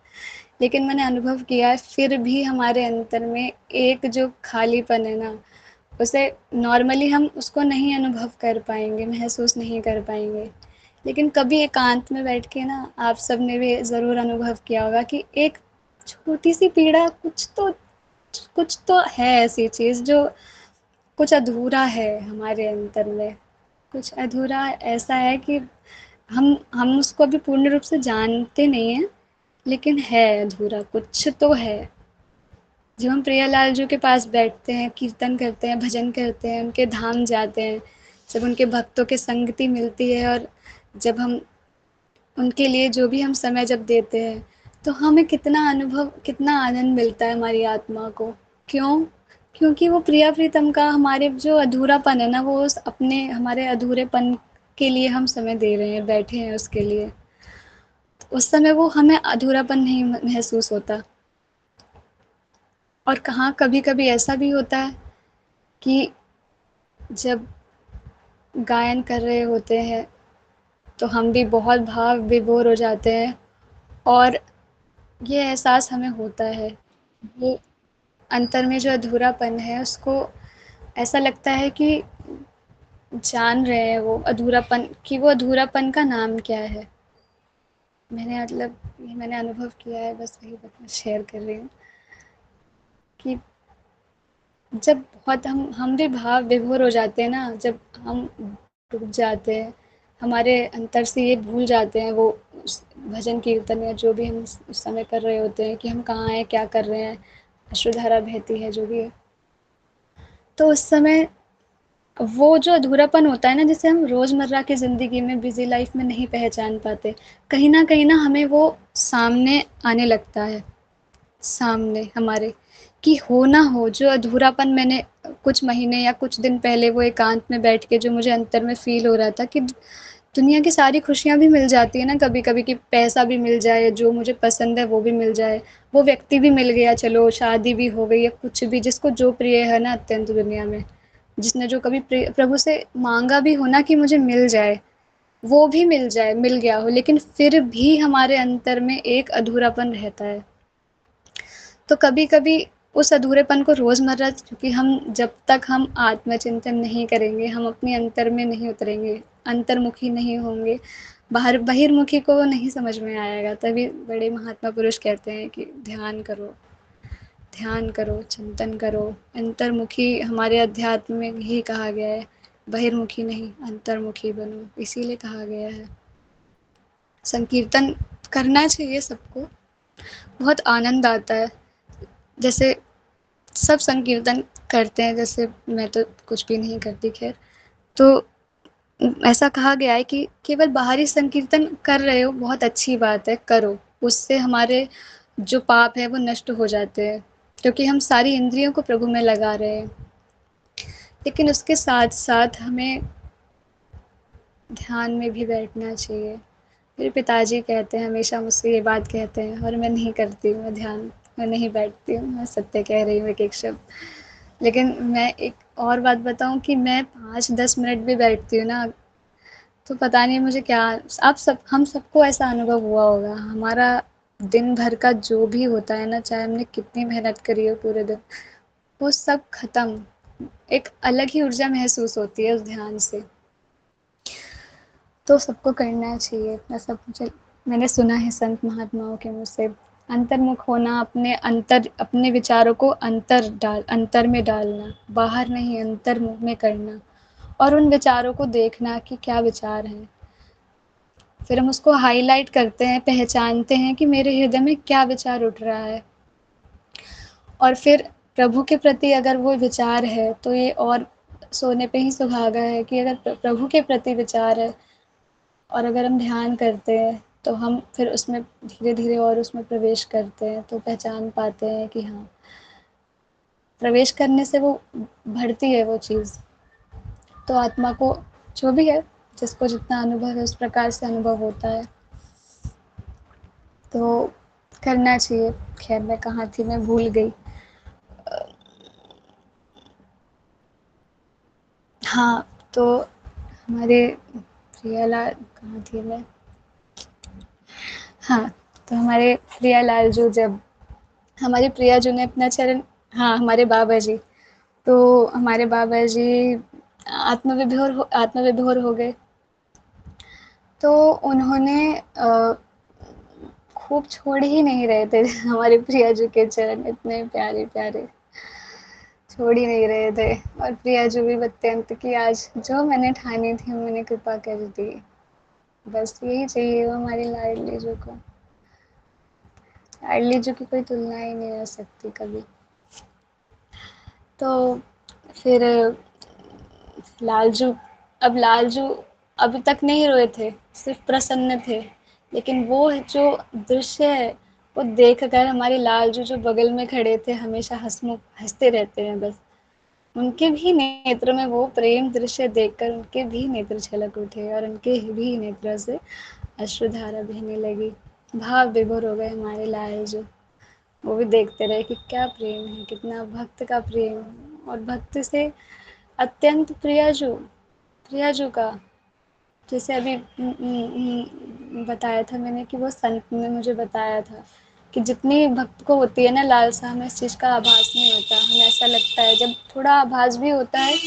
लेकिन मैंने अनुभव किया है फिर भी हमारे अंतर में एक जो खालीपन है ना, उसे नॉर्मली हम उसको नहीं अनुभव कर पाएंगे, महसूस नहीं कर पाएंगे। लेकिन कभी एकांत में बैठ के ना, आप सब ने भी ज़रूर अनुभव किया होगा कि एक छोटी सी पीड़ा, कुछ तो है ऐसी चीज़ जो कुछ अधूरा है हमारे अंतर में। कुछ अधूरा ऐसा है कि हम उसको अभी पूर्ण रूप से जानते नहीं हैं, लेकिन है अधूरा, कुछ तो है। जब हम प्रियालाल जी के पास बैठते हैं, कीर्तन करते हैं, भजन करते हैं, उनके धाम जाते हैं, जब उनके भक्तों की संगति मिलती है, और जब हम उनके लिए जो भी हम समय जब देते हैं, तो हमें कितना अनुभव, कितना आनंद मिलता है हमारी आत्मा को। क्यों? क्योंकि वो प्रिया प्रीतम का हमारे जो अधूरापन है ना, वो उस अपने हमारे अधूरेपन के लिए हम समय दे रहे हैं, बैठे हैं उसके लिए। तो उस समय वो हमें अधूरापन नहीं महसूस होता। और कहाँ कभी-कभी ऐसा भी होता है कि जब गायन कर रहे होते हैं, तो हम भी बहुत भाव विभोर हो जाते हैं, और ये एहसास हमें होता है। वो अंतर में जो अधूरापन है, उसको ऐसा लगता है कि जान रहे हैं वो अधूरापन, कि वो अधूरापन का नाम क्या है। मैंने मतलब ये मैंने अनुभव किया है, बस वही शेयर कर रही हूँ कि जब बहुत हम भी भाव विभोर हो जाते हैं ना, जब हम डूब जाते हैं, हमारे अंतर से ये भूल जाते हैं, वो भजन कीर्तन या जो भी हम उस समय कर रहे होते हैं, कि हम कहाँ हैं, क्या कर रहे हैं, अश्रुधारा बहती है जो भी है। तो उस समय वो जो अधूरापन होता है ना, जिसे हम रोज़मर्रा की ज़िंदगी में, बिज़ी लाइफ़ में नहीं पहचान पाते, कहीं न कहीं ना हमें वो सामने आने लगता है, सामने हमारे, कि हो ना हो, जो अधूरापन मैंने कुछ महीने या कुछ दिन पहले वो एकांत में बैठ के जो मुझे अंतर में फ़ील हो रहा था कि दुनिया की सारी खुशियाँ भी मिल जाती हैं ना कभी-कभी, कि पैसा भी मिल जाए, जो मुझे पसंद है वो भी मिल जाए, वो व्यक्ति भी मिल गया, चलो शादी भी हो गई या कुछ भी, जिसको जो प्रिय है ना अत्यंत दुनिया में, जिसने जो कभी प्रभु से माँगा भी हो ना कि मुझे मिल जाए, वो भी मिल जाए, मिल गया हो, लेकिन फिर भी हमारे अंतर में एक अधूरापन रहता है। तो कभी-कभी उस अधूरेपन को रोज़मर्रा, क्योंकि हम जब तक हम आत्मचिंतन नहीं करेंगे, हम अपने अंतर में नहीं उतरेंगे, अंतर्मुखी नहीं होंगे, बाहर बहिर्मुखी को नहीं समझ में आएगा। तभी बड़े महात्मा पुरुष कहते हैं कि ध्यान करो, चिंतन करो। अंतर्मुखी हमारे अध्यात्म में यही कहा गया है, बहिर्मुखी नहीं, अंतर्मुखी बनो, इसीलिए कहा गया है। संकीर्तन करना चाहिए सबको, बहुत आनंद आता है। जैसे सब संकीर्तन करते हैं, जैसे मैं तो कुछ भी नहीं करती खैर। तो ऐसा कहा गया है कि केवल बाहरी संकीर्तन कर रहे हो, बहुत अच्छी बात है, करो। उससे हमारे जो पाप है वो नष्ट हो जाते हैं, क्योंकि हम सारी इंद्रियों को प्रभु में लगा रहे हैं। लेकिन उसके साथ साथ हमें ध्यान में भी बैठना चाहिए। मेरे पिताजी कहते हैं, हमेशा मुझसे ये बात कहते हैं, और मैं नहीं करती हूँ, मैं ध्यान में नहीं बैठती हूँ, मैं सत्य कह रही हूँ एक-एक शब्द। लेकिन मैं एक और बात बताऊँ कि मैं 5-10 मिनट भी बैठती हूँ ना, तो पता नहीं मुझे क्या, आप सब, हम सबको ऐसा अनुभव हुआ होगा। हमारा दिन भर का जो भी होता है ना, चाहे हमने कितनी मेहनत करी हो पूरे दिन, वो सब खत्म। एक अलग ही ऊर्जा महसूस होती है उस ध्यान से। तो सबको करना चाहिए ऐसा, मुझे, मैंने सुना है संत महात्माओं के मुँह से। अंतर्मुख होना, अपने विचारों को अंतर में डालना, बाहर नहीं, अंतर्मुख में करना, और उन विचारों को देखना कि क्या विचार हैं। फिर हम उसको हाइलाइट करते हैं, पहचानते हैं कि मेरे हृदय में क्या विचार उठ रहा है। और फिर प्रभु के प्रति अगर वो विचार है, तो ये और सोने पे ही सुहागा है कि अगर प्रभु के प्रति विचार है, और अगर हम ध्यान करते हैं, तो हम फिर उसमें धीरे-धीरे और उसमें प्रवेश करते हैं, तो पहचान पाते हैं कि हाँ, प्रवेश करने से वो बढ़ती है वो चीज़। तो आत्मा को जो भी है, जिसको जितना अनुभव है, उस प्रकार से अनुभव होता है। तो करना चाहिए। ख़ैर मैं कहाँ थी, मैं भूल गई। हाँ, तो हमारे प्रियालाल, कहाँ थी मैं? हाँ, तो हमारे प्रियालाल जो, जब हमारे प्रिया जो ने अपना चरण, हाँ, हमारे बाबा जी, तो हमारे बाबा जी आत्मविभोर हो गए। तो उन्होंने खूब छोड़ ही नहीं रहे थे हमारे प्रिया जी के चरण, इतने प्यारे प्यारे, छोड़ ही नहीं रहे थे। और प्रिया जी भी अत्यंत की, आज जो मैंने ठानी थी मैंने कृपा कर दी। बस यही चाहिए वो हमारी लाडली जी को। लाडली जी की कोई तुलना ही नहीं हो सकती कभी। तो फिर लालजू, अब लालजू अभी तक नहीं रोए थे, सिर्फ प्रसन्न थे। लेकिन वो जो दृश्य है, वो देख कर हमारे लालजू जो बगल में खड़े थे, हमेशा हंसमुख हंसते रहते हैं बस। उनके भी नेत्र में वो प्रेम दृश्य देखकर उनके भी नेत्र छलक उठे, और उनके भी नेत्रों से अश्रुधारा बहने लगी। भाव विभोर हो गए हमारे लालजू। वो भी देखते रहे कि क्या प्रेम है, कितना भक्त का प्रेम, और भक्त से अत्यंत प्रियाजू का, जैसे अभी बताया था मैंने, कि वो संत ने मुझे बताया था कि जितनी भक्त को होती है ना लालसा, हमें इस चीज़ का आभास नहीं होता। हमें ऐसा लगता है, जब थोड़ा आभास भी होता है,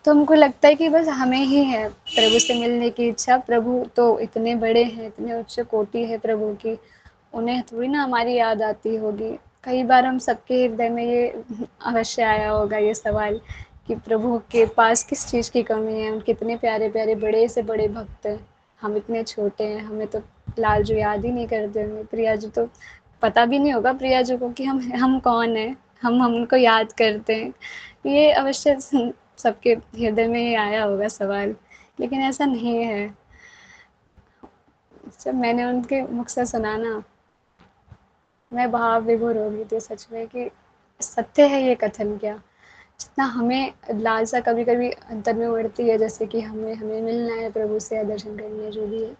तो हमको लगता है कि बस हमें ही है प्रभु से मिलने की इच्छा। प्रभु तो इतने बड़े हैं, इतने उच्च कोटि है प्रभु की, उन्हें थोड़ी ना हमारी याद आती होगी। कई बार हम सबके हृदय में ये अवश्य आया होगा ये सवाल, कि प्रभु के पास किस चीज़ की कमी है, हम कितने प्यारे प्यारे बड़े से बड़े भक्त हैं, हम इतने छोटे हैं, हमें तो लालजू याद ही नहीं करते होंगे, प्रियाजू तो पता भी नहीं होगा प्रियाजू को कि हम कौन हैं, हम उनको याद करते हैं। ये अवश्य सबके हृदय में ये आया होगा सवाल, लेकिन ऐसा नहीं है। जब मैंने उनके मुख से सुना ना, मैं भाव विभोर हो गई थी सच में कि सत्य है ये कथन क्या। जितना हमें लालसा कभी-कभी अंतर में उड़ती है, जैसे कि हमें हमें मिलना है प्रभु से या दर्शन करने है, जो भी है,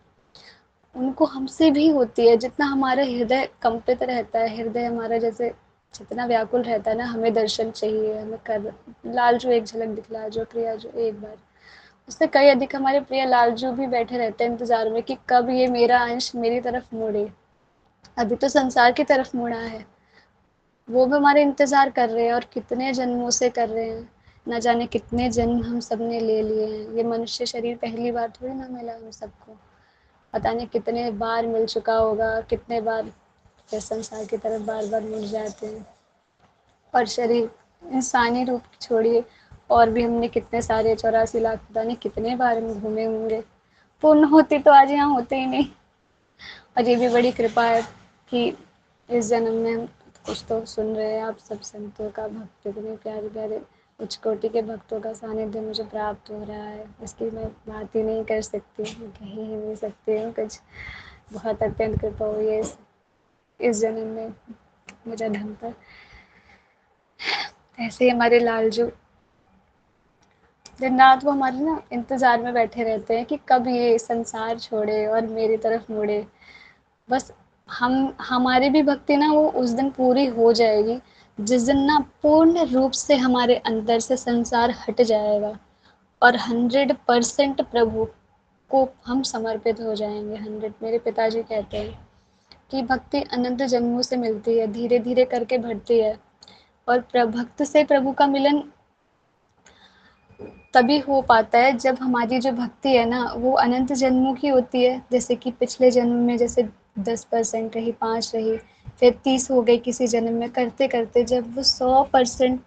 उनको हमसे भी होती है। जितना हमारा हृदय कंपित रहता है, हृदय हमारा जैसे जितना व्याकुल रहता है ना, हमें दर्शन चाहिए, हमें कर लालजू एक झलक दिखला जो, प्रिया जो एक बार, उससे कई अधिक हमारे प्रिय लालजू भी बैठे रहते हैं इंतजार में कि कब ये मेरा अंश मेरी तरफ मुड़े। अभी तो संसार की तरफ मुड़ा है, वो भी हमारे इंतजार कर रहे हैं और कितने जन्मों से कर रहे हैं। न जाने कितने जन्म हम सब ने ले लिए हैं। ये मनुष्य शरीर पहली बार थोड़ी ना मिला हम सबको, पता नहीं कितने बार मिल चुका होगा, कितने बार फिर संसार की तरफ बार बार मुड़ जाते हैं। और शरीर इंसानी रूप छोड़िए, और भी हमने कितने सारे 84 लाख पता नहीं कितने बार हम घूमे होंगे। पूर्ण होती तो आज यहाँ होते ही नहीं। और ये भी बड़ी कृपा है कि इस जन्म में हम कुछ तो सुन रहे हैं आप सब संतों का, भक्त इतने प्यारे प्यारे उच्च कोटि के भक्तों का सानिध्य मुझे प्राप्त हो रहा है। इसकी मैं बात ही नहीं कर सकती, मैं कह ही नहीं सकती हूँ कुछ। बहुत अत्यंत कृपा हुई है इस जन्म में मुझे धन पर। ऐसे ही हमारे लालजू दिन रात वो हमारे ना इंतजार में बैठे रहते हैं कि कब ये संसार छोड़े और मेरी तरफ मुड़े। बस हम हमारी भी भक्ति ना वो उस दिन पूरी हो जाएगी जिस दिन ना पूर्ण रूप से हमारे अंदर से संसार हट जाएगा और 100% प्रभु को हम समर्पित हो जाएंगे। 100, मेरे पिताजी कहते हैं कि भक्ति अनंत जन्मों से मिलती है, धीरे धीरे करके बढ़ती है। और भक्त से प्रभु का मिलन तभी हो पाता है जब हमारी जो भक्ति है ना वो अनंत जन्मों की होती है। जैसे कि पिछले जन्म में जैसे 10% रही, 5 रही, फिर 30 हो गई किसी जन्म में, करते करते जब वो 100%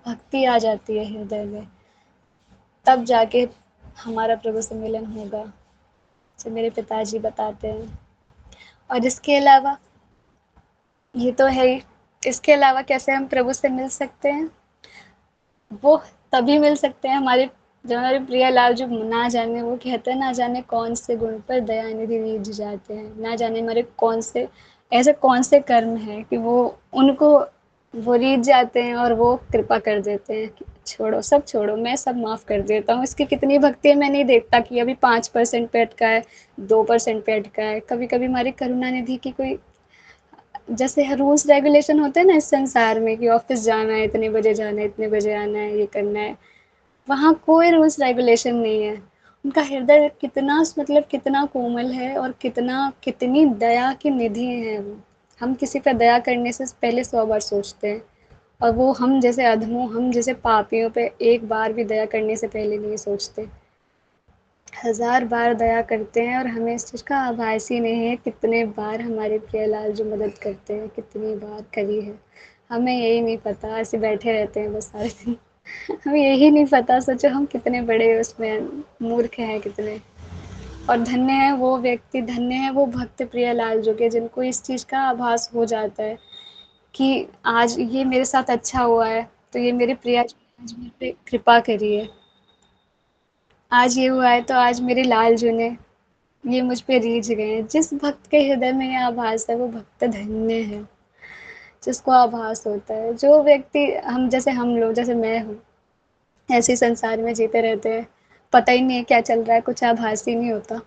भक्ति आ जाती है हृदय में, तब जाके हमारा प्रभु से मिलन होगा, जो मेरे पिताजी बताते हैं। और इसके अलावा ये तो है ही, इसके अलावा कैसे हम प्रभु से मिल सकते हैं, वो तभी मिल सकते हैं हमारे जब हमारे प्रियालाल जो ना जाने, वो कहते हैं ना जाने कौन से गुण पर दया निधि रीझ जाते हैं, ना जाने हमारे कौन से ऐसे कौन से कर्म हैं कि वो उनको वो रीझ जाते हैं और वो कृपा कर देते हैं कि छोड़ो, सब छोड़ो, मैं सब माफ़ कर देता हूँ। इसकी कितनी भक्ति है मैं नहीं देखता कि अभी 5% पे अटका है, 2% पे अटका है। कभी कभी हमारी करुणा निधि की कोई जैसे रूल्स रेगुलेशन होते हैं ना इस संसार में कि ऑफिस जाना है, इतने बजे जाना है, इतने बजे आना है, ये करना है, वहाँ कोई रूल्स रेगुलेशन नहीं है। उनका हृदय कितना मतलब कितना कोमल है और कितना कितनी दया की निधि है वो। हम किसी पर दया करने से पहले 100 बार सोचते हैं, और वो हम जैसे अधमों, हम जैसे पापियों पे एक बार भी दया करने से पहले नहीं सोचते। 1000 बार दया करते हैं और हमें इस चीज़ का आभास ही नहीं है कितने बार हमारे प्रियलाल जो मदद करते हैं, कितनी बार करी है। हमें यही नहीं पता, ऐसे बैठे रहते हैं बस सारे दिन। हमें यही नहीं पता, सोचो हम कितने बड़े उसमें मूर्ख हैं कितने। और धन्य है वो व्यक्ति, धन्य है वो भक्त प्रियलाल जो कि जिनको इस चीज़ का आभास हो जाता है कि आज ये मेरे साथ अच्छा हुआ है, तो ये मेरे प्रिया जी ने आज मेरे पे कृपा करी है। आज ये हुआ है तो आज मेरे लाल जो ने ये मुझ पे रीझ गए हैं। जिस भक्त के हृदय में ये आभास है वो भक्त धन्य है, जिसको आभास होता है। जो व्यक्ति हम लोग जैसे मैं हूँ, ऐसे ही संसार में जीते रहते हैं, पता ही नहीं है क्या चल रहा है, कुछ आभास ही नहीं होता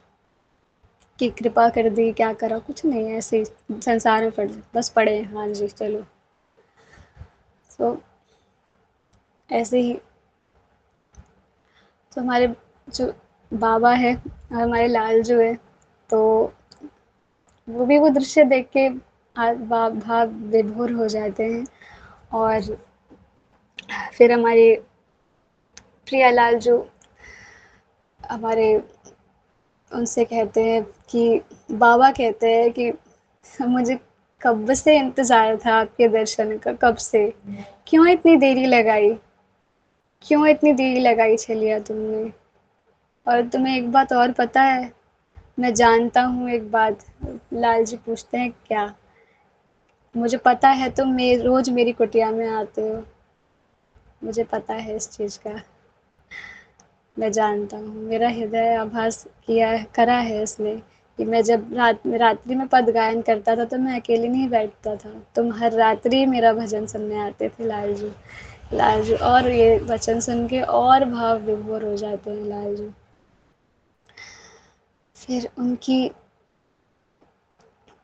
कि कृपा कर दी, क्या करा, कुछ नहीं है, ऐसे ही संसार में पड़े, बस पड़े हैं, हाँ जी चलो। तो ऐसे ही तो हमारे जो बाबा है और हमारे लाल जो है, तो वो भी वो दृश्य देख के भाव विभोर हो जाते हैं। और फिर हमारे प्रियालाल जो हमारे उनसे कहते हैं कि बाबा कहते हैं कि मुझे कब से इंतज़ार था आपके दर्शन का, कब से, क्यों इतनी देरी लगाई, क्यों इतनी देरी लगाई छलिया तुमने। और तुम्हें एक बात और पता है, मैं जानता हूँ एक बात। लाल जी पूछते हैं क्या, मुझे पता है तुम रोज मेरी कुटिया में आते हो, मुझे पता है इस चीज़ का। मैं जानता हूँ, मेरा हृदय आभास किया करा है इसने कि मैं जब रात्रि में पद गायन करता था तो मैं अकेले नहीं बैठता था, तुम हर रात्रि मेरा भजन सुनने आते थे लालजू, लालजू। और ये वचन सुन के और भाव विभोर हो जाते हैं लालजू। फिर उनकी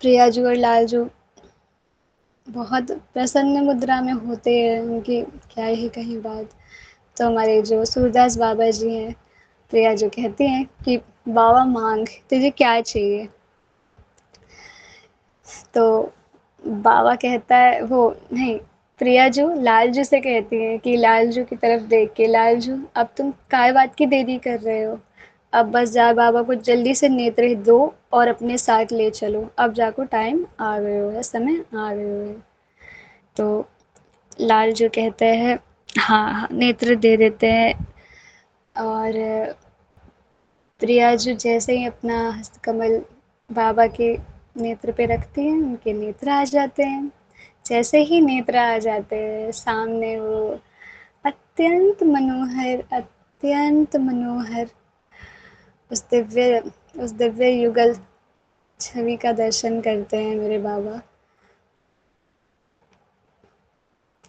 प्रियाजू और लालजू बहुत प्रसन्न मुद्रा में होते हैं, उनकी क्या ही कहीं बात। तो हमारे जो सूरदास बाबा जी हैं, प्रिया जो कहती हैं कि बाबा मांग, तुझे क्या चाहिए। तो बाबा कहता है वो नहीं, प्रियाजू लालजू से कहती है कि लालजू की तरफ देख के, लालजू अब तुम काय बात की देरी कर रहे हो, अब बस जा बाबा को जल्दी से नेत्र दो और अपने साथ ले चलो, अब जाको टाइम आ गए हो है, समय आ गए हो है। तो लालजू कहते हैं हाँ हाँ, नेत्र दे देते हैं। और प्रियाजू जैसे ही अपना हस्तकमल बाबा के नेत्र पे रखती हैं, उनके नेत्र आ जाते हैं। जैसे ही नेत्र आ जाते हैं सामने, वो अत्यंत मनोहर, अत्यंत मनोहर उस दिव्य उस दिव्य युगल छवि का दर्शन करते हैं मेरे बाबा।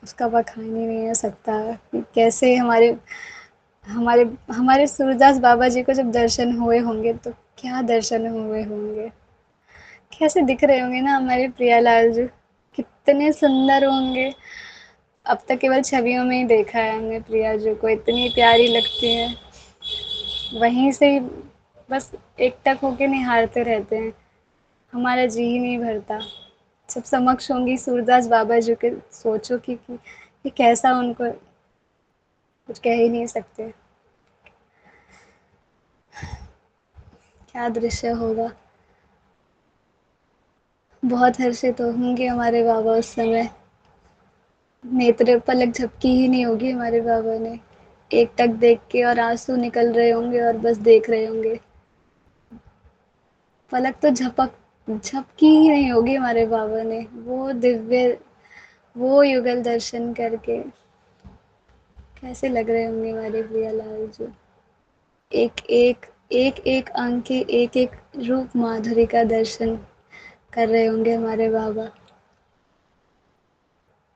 उसका बखान ही नहीं हो सकता कि कैसे हमारे हमारे हमारे सूरदास बाबा जी को जब दर्शन हुए होंगे तो क्या दर्शन हुए होंगे, कैसे दिख रहे होंगे ना हमारे प्रियालाल जी, कितने सुंदर होंगे। अब तक केवल छवियों में ही देखा है हमने प्रिया जी को, इतनी प्यारी लगती है। वहीं से ही बस एकटक होके निहारते रहते हैं, हमारा जी ही नहीं भरता। जब समक्ष होंगी सूरदास बाबा जी के, सोचो कि कैसा, उनको कुछ कह ही नहीं सकते, क्या दृश्य होगा। बहुत हर्षित तो होंगे हमारे बाबा उस समय, नेत्र पलक झपकी ही नहीं होगी हमारे बाबा ने, एकटक देख के और आंसू निकल रहे होंगे और बस देख रहे होंगे। पलक तो झपकी ही नहीं होगी हमारे बाबा ने, वो दिव्य, वो युगल दर्शन करके कैसे लग रहे होंगे हमारे प्रियालाल जी। एक एक एक एक अंग के एक एक रूप माधुरी का दर्शन कर रहे होंगे हमारे बाबा।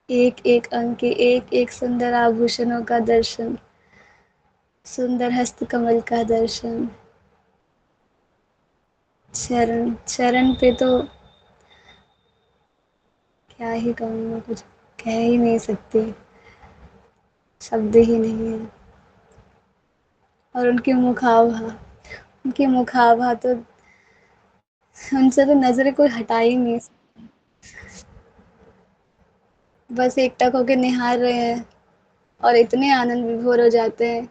एक एक अंग के एक एक सुंदर आभूषणों का दर्शन, सुंदर हस्त कमल का दर्शन। चरण चरण पे तो क्या ही कहूँ, मैं कुछ कह ही नहीं सकती, शब्द ही नहीं है। और उनकी मुखावहा तो, उनसे तो नजरें कोई हटा ही नहीं, बस एकटक होके निहार रहे हैं और इतने आनंद विभोर हो जाते हैं,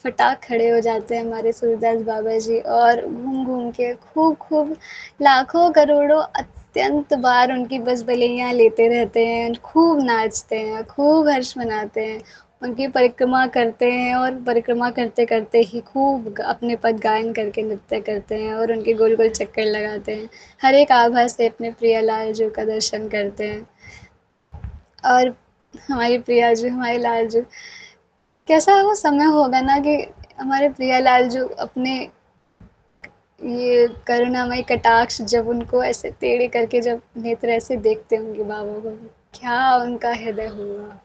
फटाक खड़े हो जाते हैं हमारे सूरदास बाबा जी, और घूम घूम के खूब खूब लाखों करोड़ों अत्यंत बार उनकी बस बलैया लेते रहते हैं, खूब नाचते हैं, खूब हर्ष मनाते हैं, उनकी परिक्रमा करते हैं, और परिक्रमा करते करते ही खूब अपने पद गायन करके नृत्य करते हैं और उनके गोल गोल चक्कर लगाते हैं, हर एक आभा से अपने प्रिय लाल जी का दर्शन करते हैं। और हमारी प्रिया जी, हमारे लाल जी, कैसा वो समय होगा ना कि हमारे प्रियालाल जो अपने ये करुणामय कटाक्ष जब उनको ऐसे टेढ़े करके जब नेत्र ऐसे देखते होंगे बाबा को, क्या उनका हृदय होगा।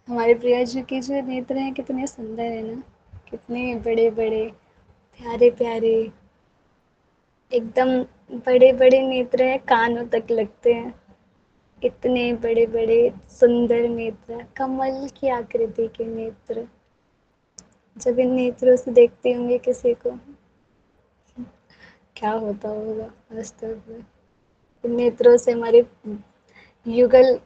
हमारे प्रिया जी के जो नेत्र हैं कितने सुंदर है ना, कितने बड़े बड़े, प्यारे प्यारे, एकदम बड़े बड़े नेत्र हैं, कानों तक लगते हैं, इतने बड़े बड़े सुंदर नेत्र, कमल की आकृति के नेत्र। जब इन नेत्रों से देखते होंगे किसी को, क्या होता होगा वास्तव में। इन नेत्रों से हमारे युगल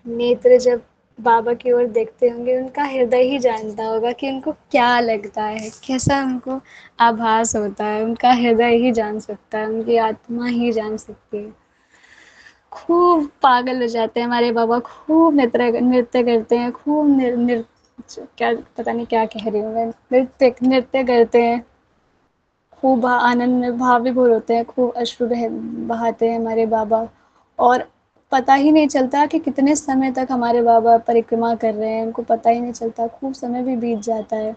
नेत्र जब बाबा की ओर देखते होंगे, उनका हृदय ही जानता होगा कि उनको क्या लगता है, कैसा उनको आभास होता है, उनका हृदय ही जान सकता है, उनकी आत्मा ही जान सकती है। खूब पागल हो जाते हैं हमारे बाबा, खूब नृत्य नृत्य करते हैं, खूब क्या पता नहीं क्या कह रही हूँ मैं, नृत्य नृत्य करते हैं, खूब आनंद में भाव विभोर होते हैं, खूब अश्रु बहाते हैं हमारे बाबा। और पता ही नहीं चलता कि कितने समय तक हमारे बाबा परिक्रमा कर रहे हैं, उनको पता ही नहीं चलता, खूब समय भी बीत जाता है।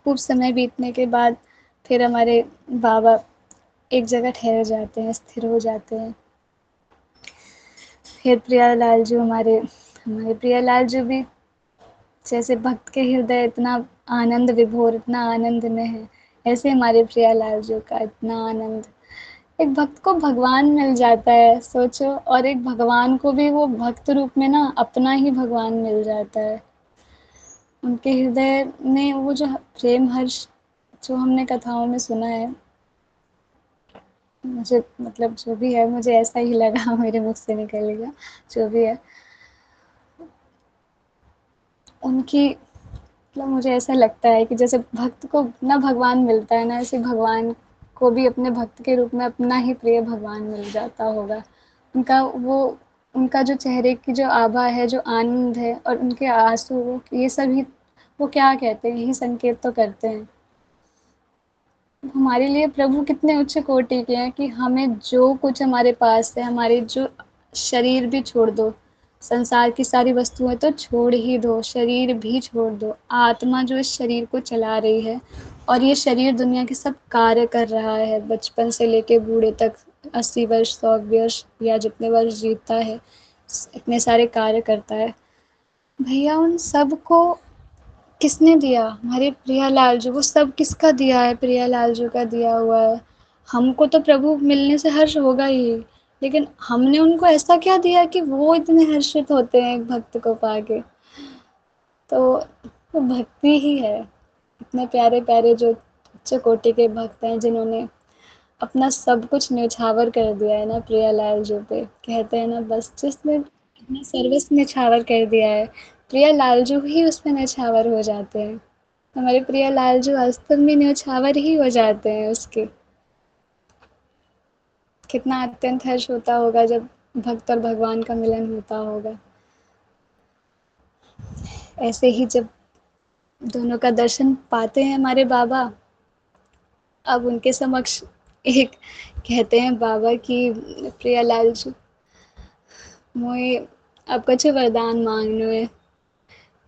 खूब समय बीतने के बाद फिर हमारे बाबा एक जगह ठहर जाते हैं, स्थिर हो जाते हैं। फिर प्रियालाल जी हमारे हमारे प्रियालाल जी भी जैसे भक्त के हृदय इतना आनंद विभोर, इतना आनंद में है, ऐसे हमारे प्रियालाल जी का इतना आनंद। एक भक्त को भगवान मिल जाता है, सोचो, और एक भगवान को भी वो भक्त रूप में ना अपना ही भगवान मिल जाता है। उनके हृदय में वो जो प्रेम हर्ष जो हमने कथाओं में सुना है, मुझे मतलब जो भी है मुझे ऐसा ही लगा, मेरे मुख से निकल गया जो भी है उनकी। मतलब मुझे ऐसा लगता है कि जैसे भक्त को अपना भगवान मिलता है ना, ऐसे भगवान को भी अपने भक्त के रूप में अपना ही प्रिय भगवान मिल जाता होगा। उनका वो उनका जो चेहरे की जो आभा है, जो आनंद है, और उनके आंसू, ये सभी वो क्या कहते हैं, यही संकेत तो करते हैं। हमारे लिए प्रभु कितने उच्च कोटि के हैं कि हमें जो कुछ हमारे पास है, हमारे जो शरीर भी छोड़ दो, संसार की सारी वस्तुएं तो छोड़ ही दो, शरीर भी छोड़ दो, आत्मा जो इस शरीर को चला रही है, और ये शरीर दुनिया के सब कार्य कर रहा है, बचपन से लेके बूढ़े तक, 80 वर्ष, 100 वर्ष या जितने वर्ष जीता है, इतने सारे कार्य करता है। भैया उन सब को किसने दिया? हमारे प्रियालाल जी, वो सब किसका दिया है? प्रियालाल जी का दिया हुआ है। हमको तो प्रभु मिलने से हर्ष होगा ही, लेकिन हमने उनको ऐसा क्या दिया कि वो इतने हर्षित होते हैं एक भक्त को पाके? तो वो भक्ति ही है। इतने प्यारे प्यारे जो उच्च कोटि के भक्त हैं, जिन्होंने अपना सब कुछ न्यौछावर कर दिया है ना प्रियालाल जी पे। कहते हैं ना, बस जिसने अपना सर्वस्व न्यौछावर कर दिया है, प्रियालाल जी ही उसमें न्यौछावर हो जाते हैं। हमारे प्रियालाल जी वास्तव में न्यौछावर ही हो जाते हैं उसके। कितना अत्यंत हर्ष होता होगा जब भक्त और भगवान का मिलन होता होगा। ऐसे ही जब दोनों का दर्शन पाते हैं हमारे बाबा, अब उनके समक्ष एक कहते हैं बाबा कि प्रियालाल जी, मोए अब कछु वरदान मांगनो है।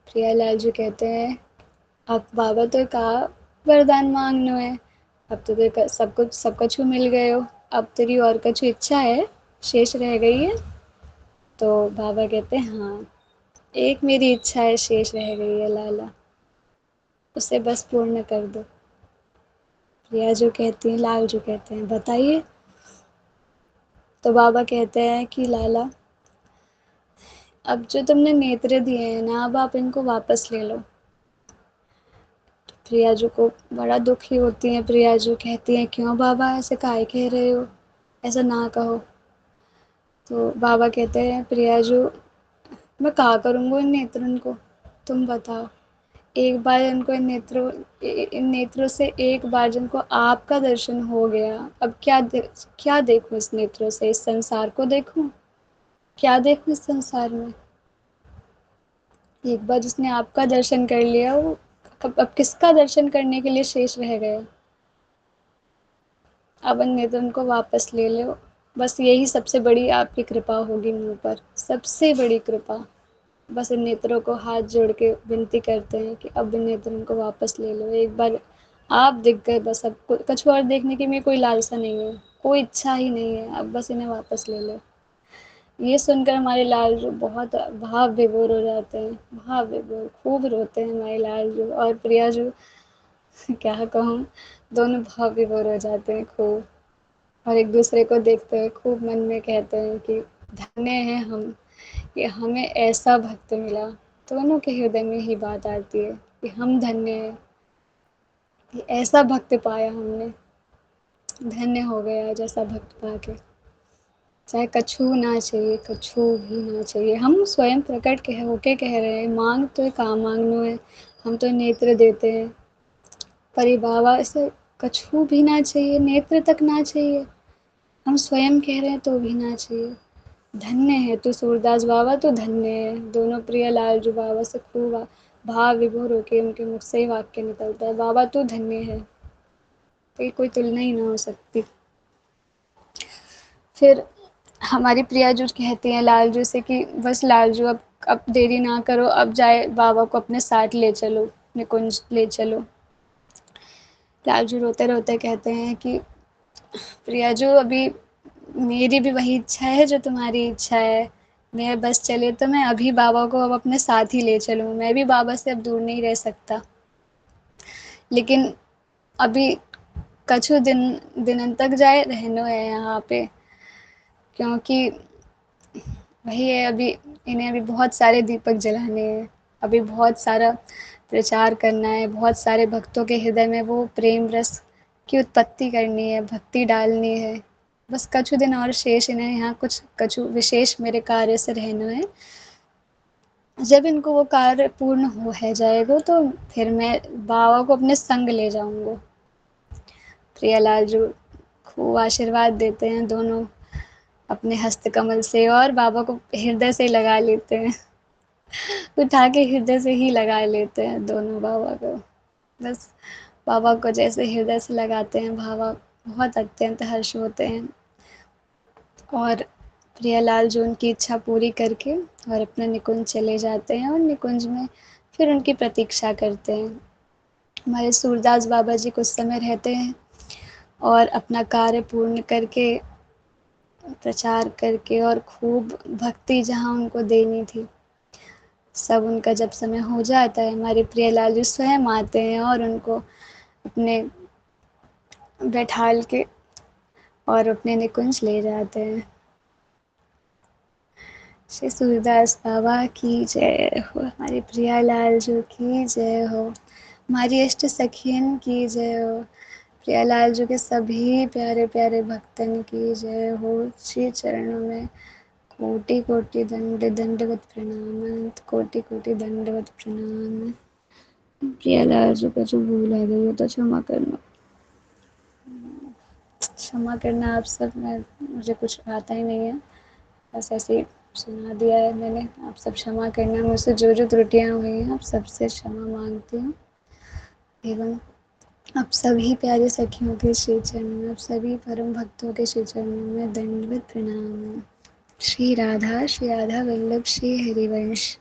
प्रियालाल जी कहते हैं, अब बाबा तो कहा वरदान मांगनो है, अब तो तेरे सब कुछ सब कछु मिल गयो, अब तेरी और कछु इच्छा है, शेष रह गई है? तो बाबा कहते हैं, हाँ, एक मेरी इच्छा है शेष रह गई है लाला, उसे बस पूर्ण कर दो। प्रिया जो कहती हैं, लाल जो कहते हैं, बताइए। तो बाबा कहते हैं कि लाला, अब जो तुमने नेत्र दिए हैं ना, अब आप इनको वापस ले लो। प्रियाजू को बड़ा दुखी होती हैं। प्रियाजू कहती हैं, क्यों बाबा, ऐसे काहे कह रहे हो, ऐसा ना कहो। तो बाबा कहते हैं, प्रियाजू, मैं कहा करूँगा इन नेत्रन को, तुम बताओ। एक बार इनको इन नेत्रों से एक बार जिनको आपका दर्शन हो गया, अब क्या देखूं इस नेत्रों से? इस संसार को देखूं? क्या देखूं इस संसार में? एक बार जिसने आपका दर्शन कर लिया, वो अब किसका दर्शन करने के लिए शेष रह गया? अब इन नेत्रों को वापस ले लो, बस यही सबसे बड़ी आपकी कृपा होगी मुझ पर, सबसे बड़ी कृपा। बस इन नेत्रों को हाथ जोड़ के विनती करते हैं कि अब इन नेत्रों को वापस ले लो। एक बार आप दिख गए, बस अब कुछ और देखने की मेरी कोई लालसा नहीं है, कोई इच्छा ही नहीं है, अब बस इन्हें वापस ले लो। ये सुनकर हमारे लालजू बहुत भाव विभोर हो जाते हैं, भाव विभोर, खूब रोते हैं हमारे लालजू। और प्रियाजू, क्या कहूँ, दोनों भाव विभोर हो जाते हैं खूब, और एक दूसरे को देखते हुए खूब मन में कहते हैं कि धन्य हैं हम कि हमें ऐसा भक्त मिला। दोनों के हृदय में ही बात आती है कि हम धन्य हैं कि ऐसा भक्त पाया हमने, धन्य हो गया जैसा भक्त पाके। चाहे कछु ना चाहिए, कछु भी ना चाहिए, हम स्वयं प्रकट कह होके कह रहे हैं, मांग तो काम मांगनो है, हम तो नेत्र देते हैं, पर ये बाबा ऐसे कछु भी ना चाहिए, नेत्र तक ना चाहिए, हम स्वयं कह रहे हैं तो भी ना चाहिए। धन्य है तू सूरदास बाबा, तो धन्य है। दोनों प्रियलाल जो बाबा से खूब भाव विभोर होके उनके मुख से ही वाक्य निकलता है, बाबा तू धन्य है, तो कोई तुलना ही ना हो सकती। फिर हमारी प्रियाजू कहती हैं लालजू से कि बस लालजू, अब देरी ना करो, अब जाए बाबा को अपने साथ ले चलो, निकुंज ले चलो। लालजू रोते रोते कहते हैं कि प्रियाजू, अभी मेरी भी वही इच्छा है जो तुम्हारी इच्छा है। मैं बस चले तो मैं अभी बाबा को अब अपने साथ ही ले चलूँ, मैं भी बाबा से अब दूर नहीं रह सकता। लेकिन अभी कछु दिनन तक जाए रहनो है यहाँ पे, क्योंकि वही है, अभी इन्हें अभी बहुत सारे दीपक जलाने हैं, अभी बहुत सारा प्रचार करना है, बहुत सारे भक्तों के हृदय में वो प्रेम रस की उत्पत्ति करनी है, भक्ति डालनी है। बस कछु दिन और शेष इन्हें यहाँ कुछ कछु विशेष मेरे कार्य से रहना है। जब इनको वो कार्य पूर्ण हो है जाएगा तो फिर मैं बाबा को अपने संग ले जाऊंगा। प्रियालाल जो खूब आशीर्वाद देते हैं दोनों अपने हस्त कमल से, और बाबा को हृदय से लगा लेते हैं, उठा के हृदय से ही लगा लेते हैं दोनों बाबा को। बस बाबा को जैसे हृदय से लगाते हैं, बाबा बहुत अत्यंत हर्ष होते हैं, और प्रियालाल जो उनकी इच्छा पूरी करके और अपने निकुंज चले जाते हैं, और निकुंज में फिर उनकी प्रतीक्षा करते हैं। हमारे सूरदास बाबा जी कुछ समय रहते हैं और अपना कार्य पूर्ण करके, प्रचार करके, और खूब भक्ति जहाँ उनको देनी थी सब उनका जब समय हो जाता है, हमारे प्रियलाल जी स्वयं आते हैं और उनको अपने बैठाल के और अपने निकुंज ले जाते हैं। श्री सूरदास बाबा की जय हो, हमारे प्रियालाल जी की जय हो, हमारी इष्ट सखियन की जय हो, प्रियालाल जी के सभी प्यारे प्यारे भक्तन की जय हो। श्री चरणों में कोटि कोटि दंडवत प्रणाम, कोटि कोटि दंडवत प्रणाम। प्रियालाल जी का जो भूल आ गई हो तो क्षमा करना, क्षमा करना आप सब। मैं मुझे कुछ आता ही नहीं है, बस ऐसे ही सुना दिया है मैंने, आप सब क्षमा करना। मुझसे जो जो त्रुटियाँ हुई हैं आप सबसे क्षमा मांगती हूँ, एवं आप सभी प्यारे सखियों के श्री चरणों में, आप सभी परम भक्तों के श्री चरणों में दंडवत प्रणाम है। श्री राधा वल्लभ श्री हरिवंश।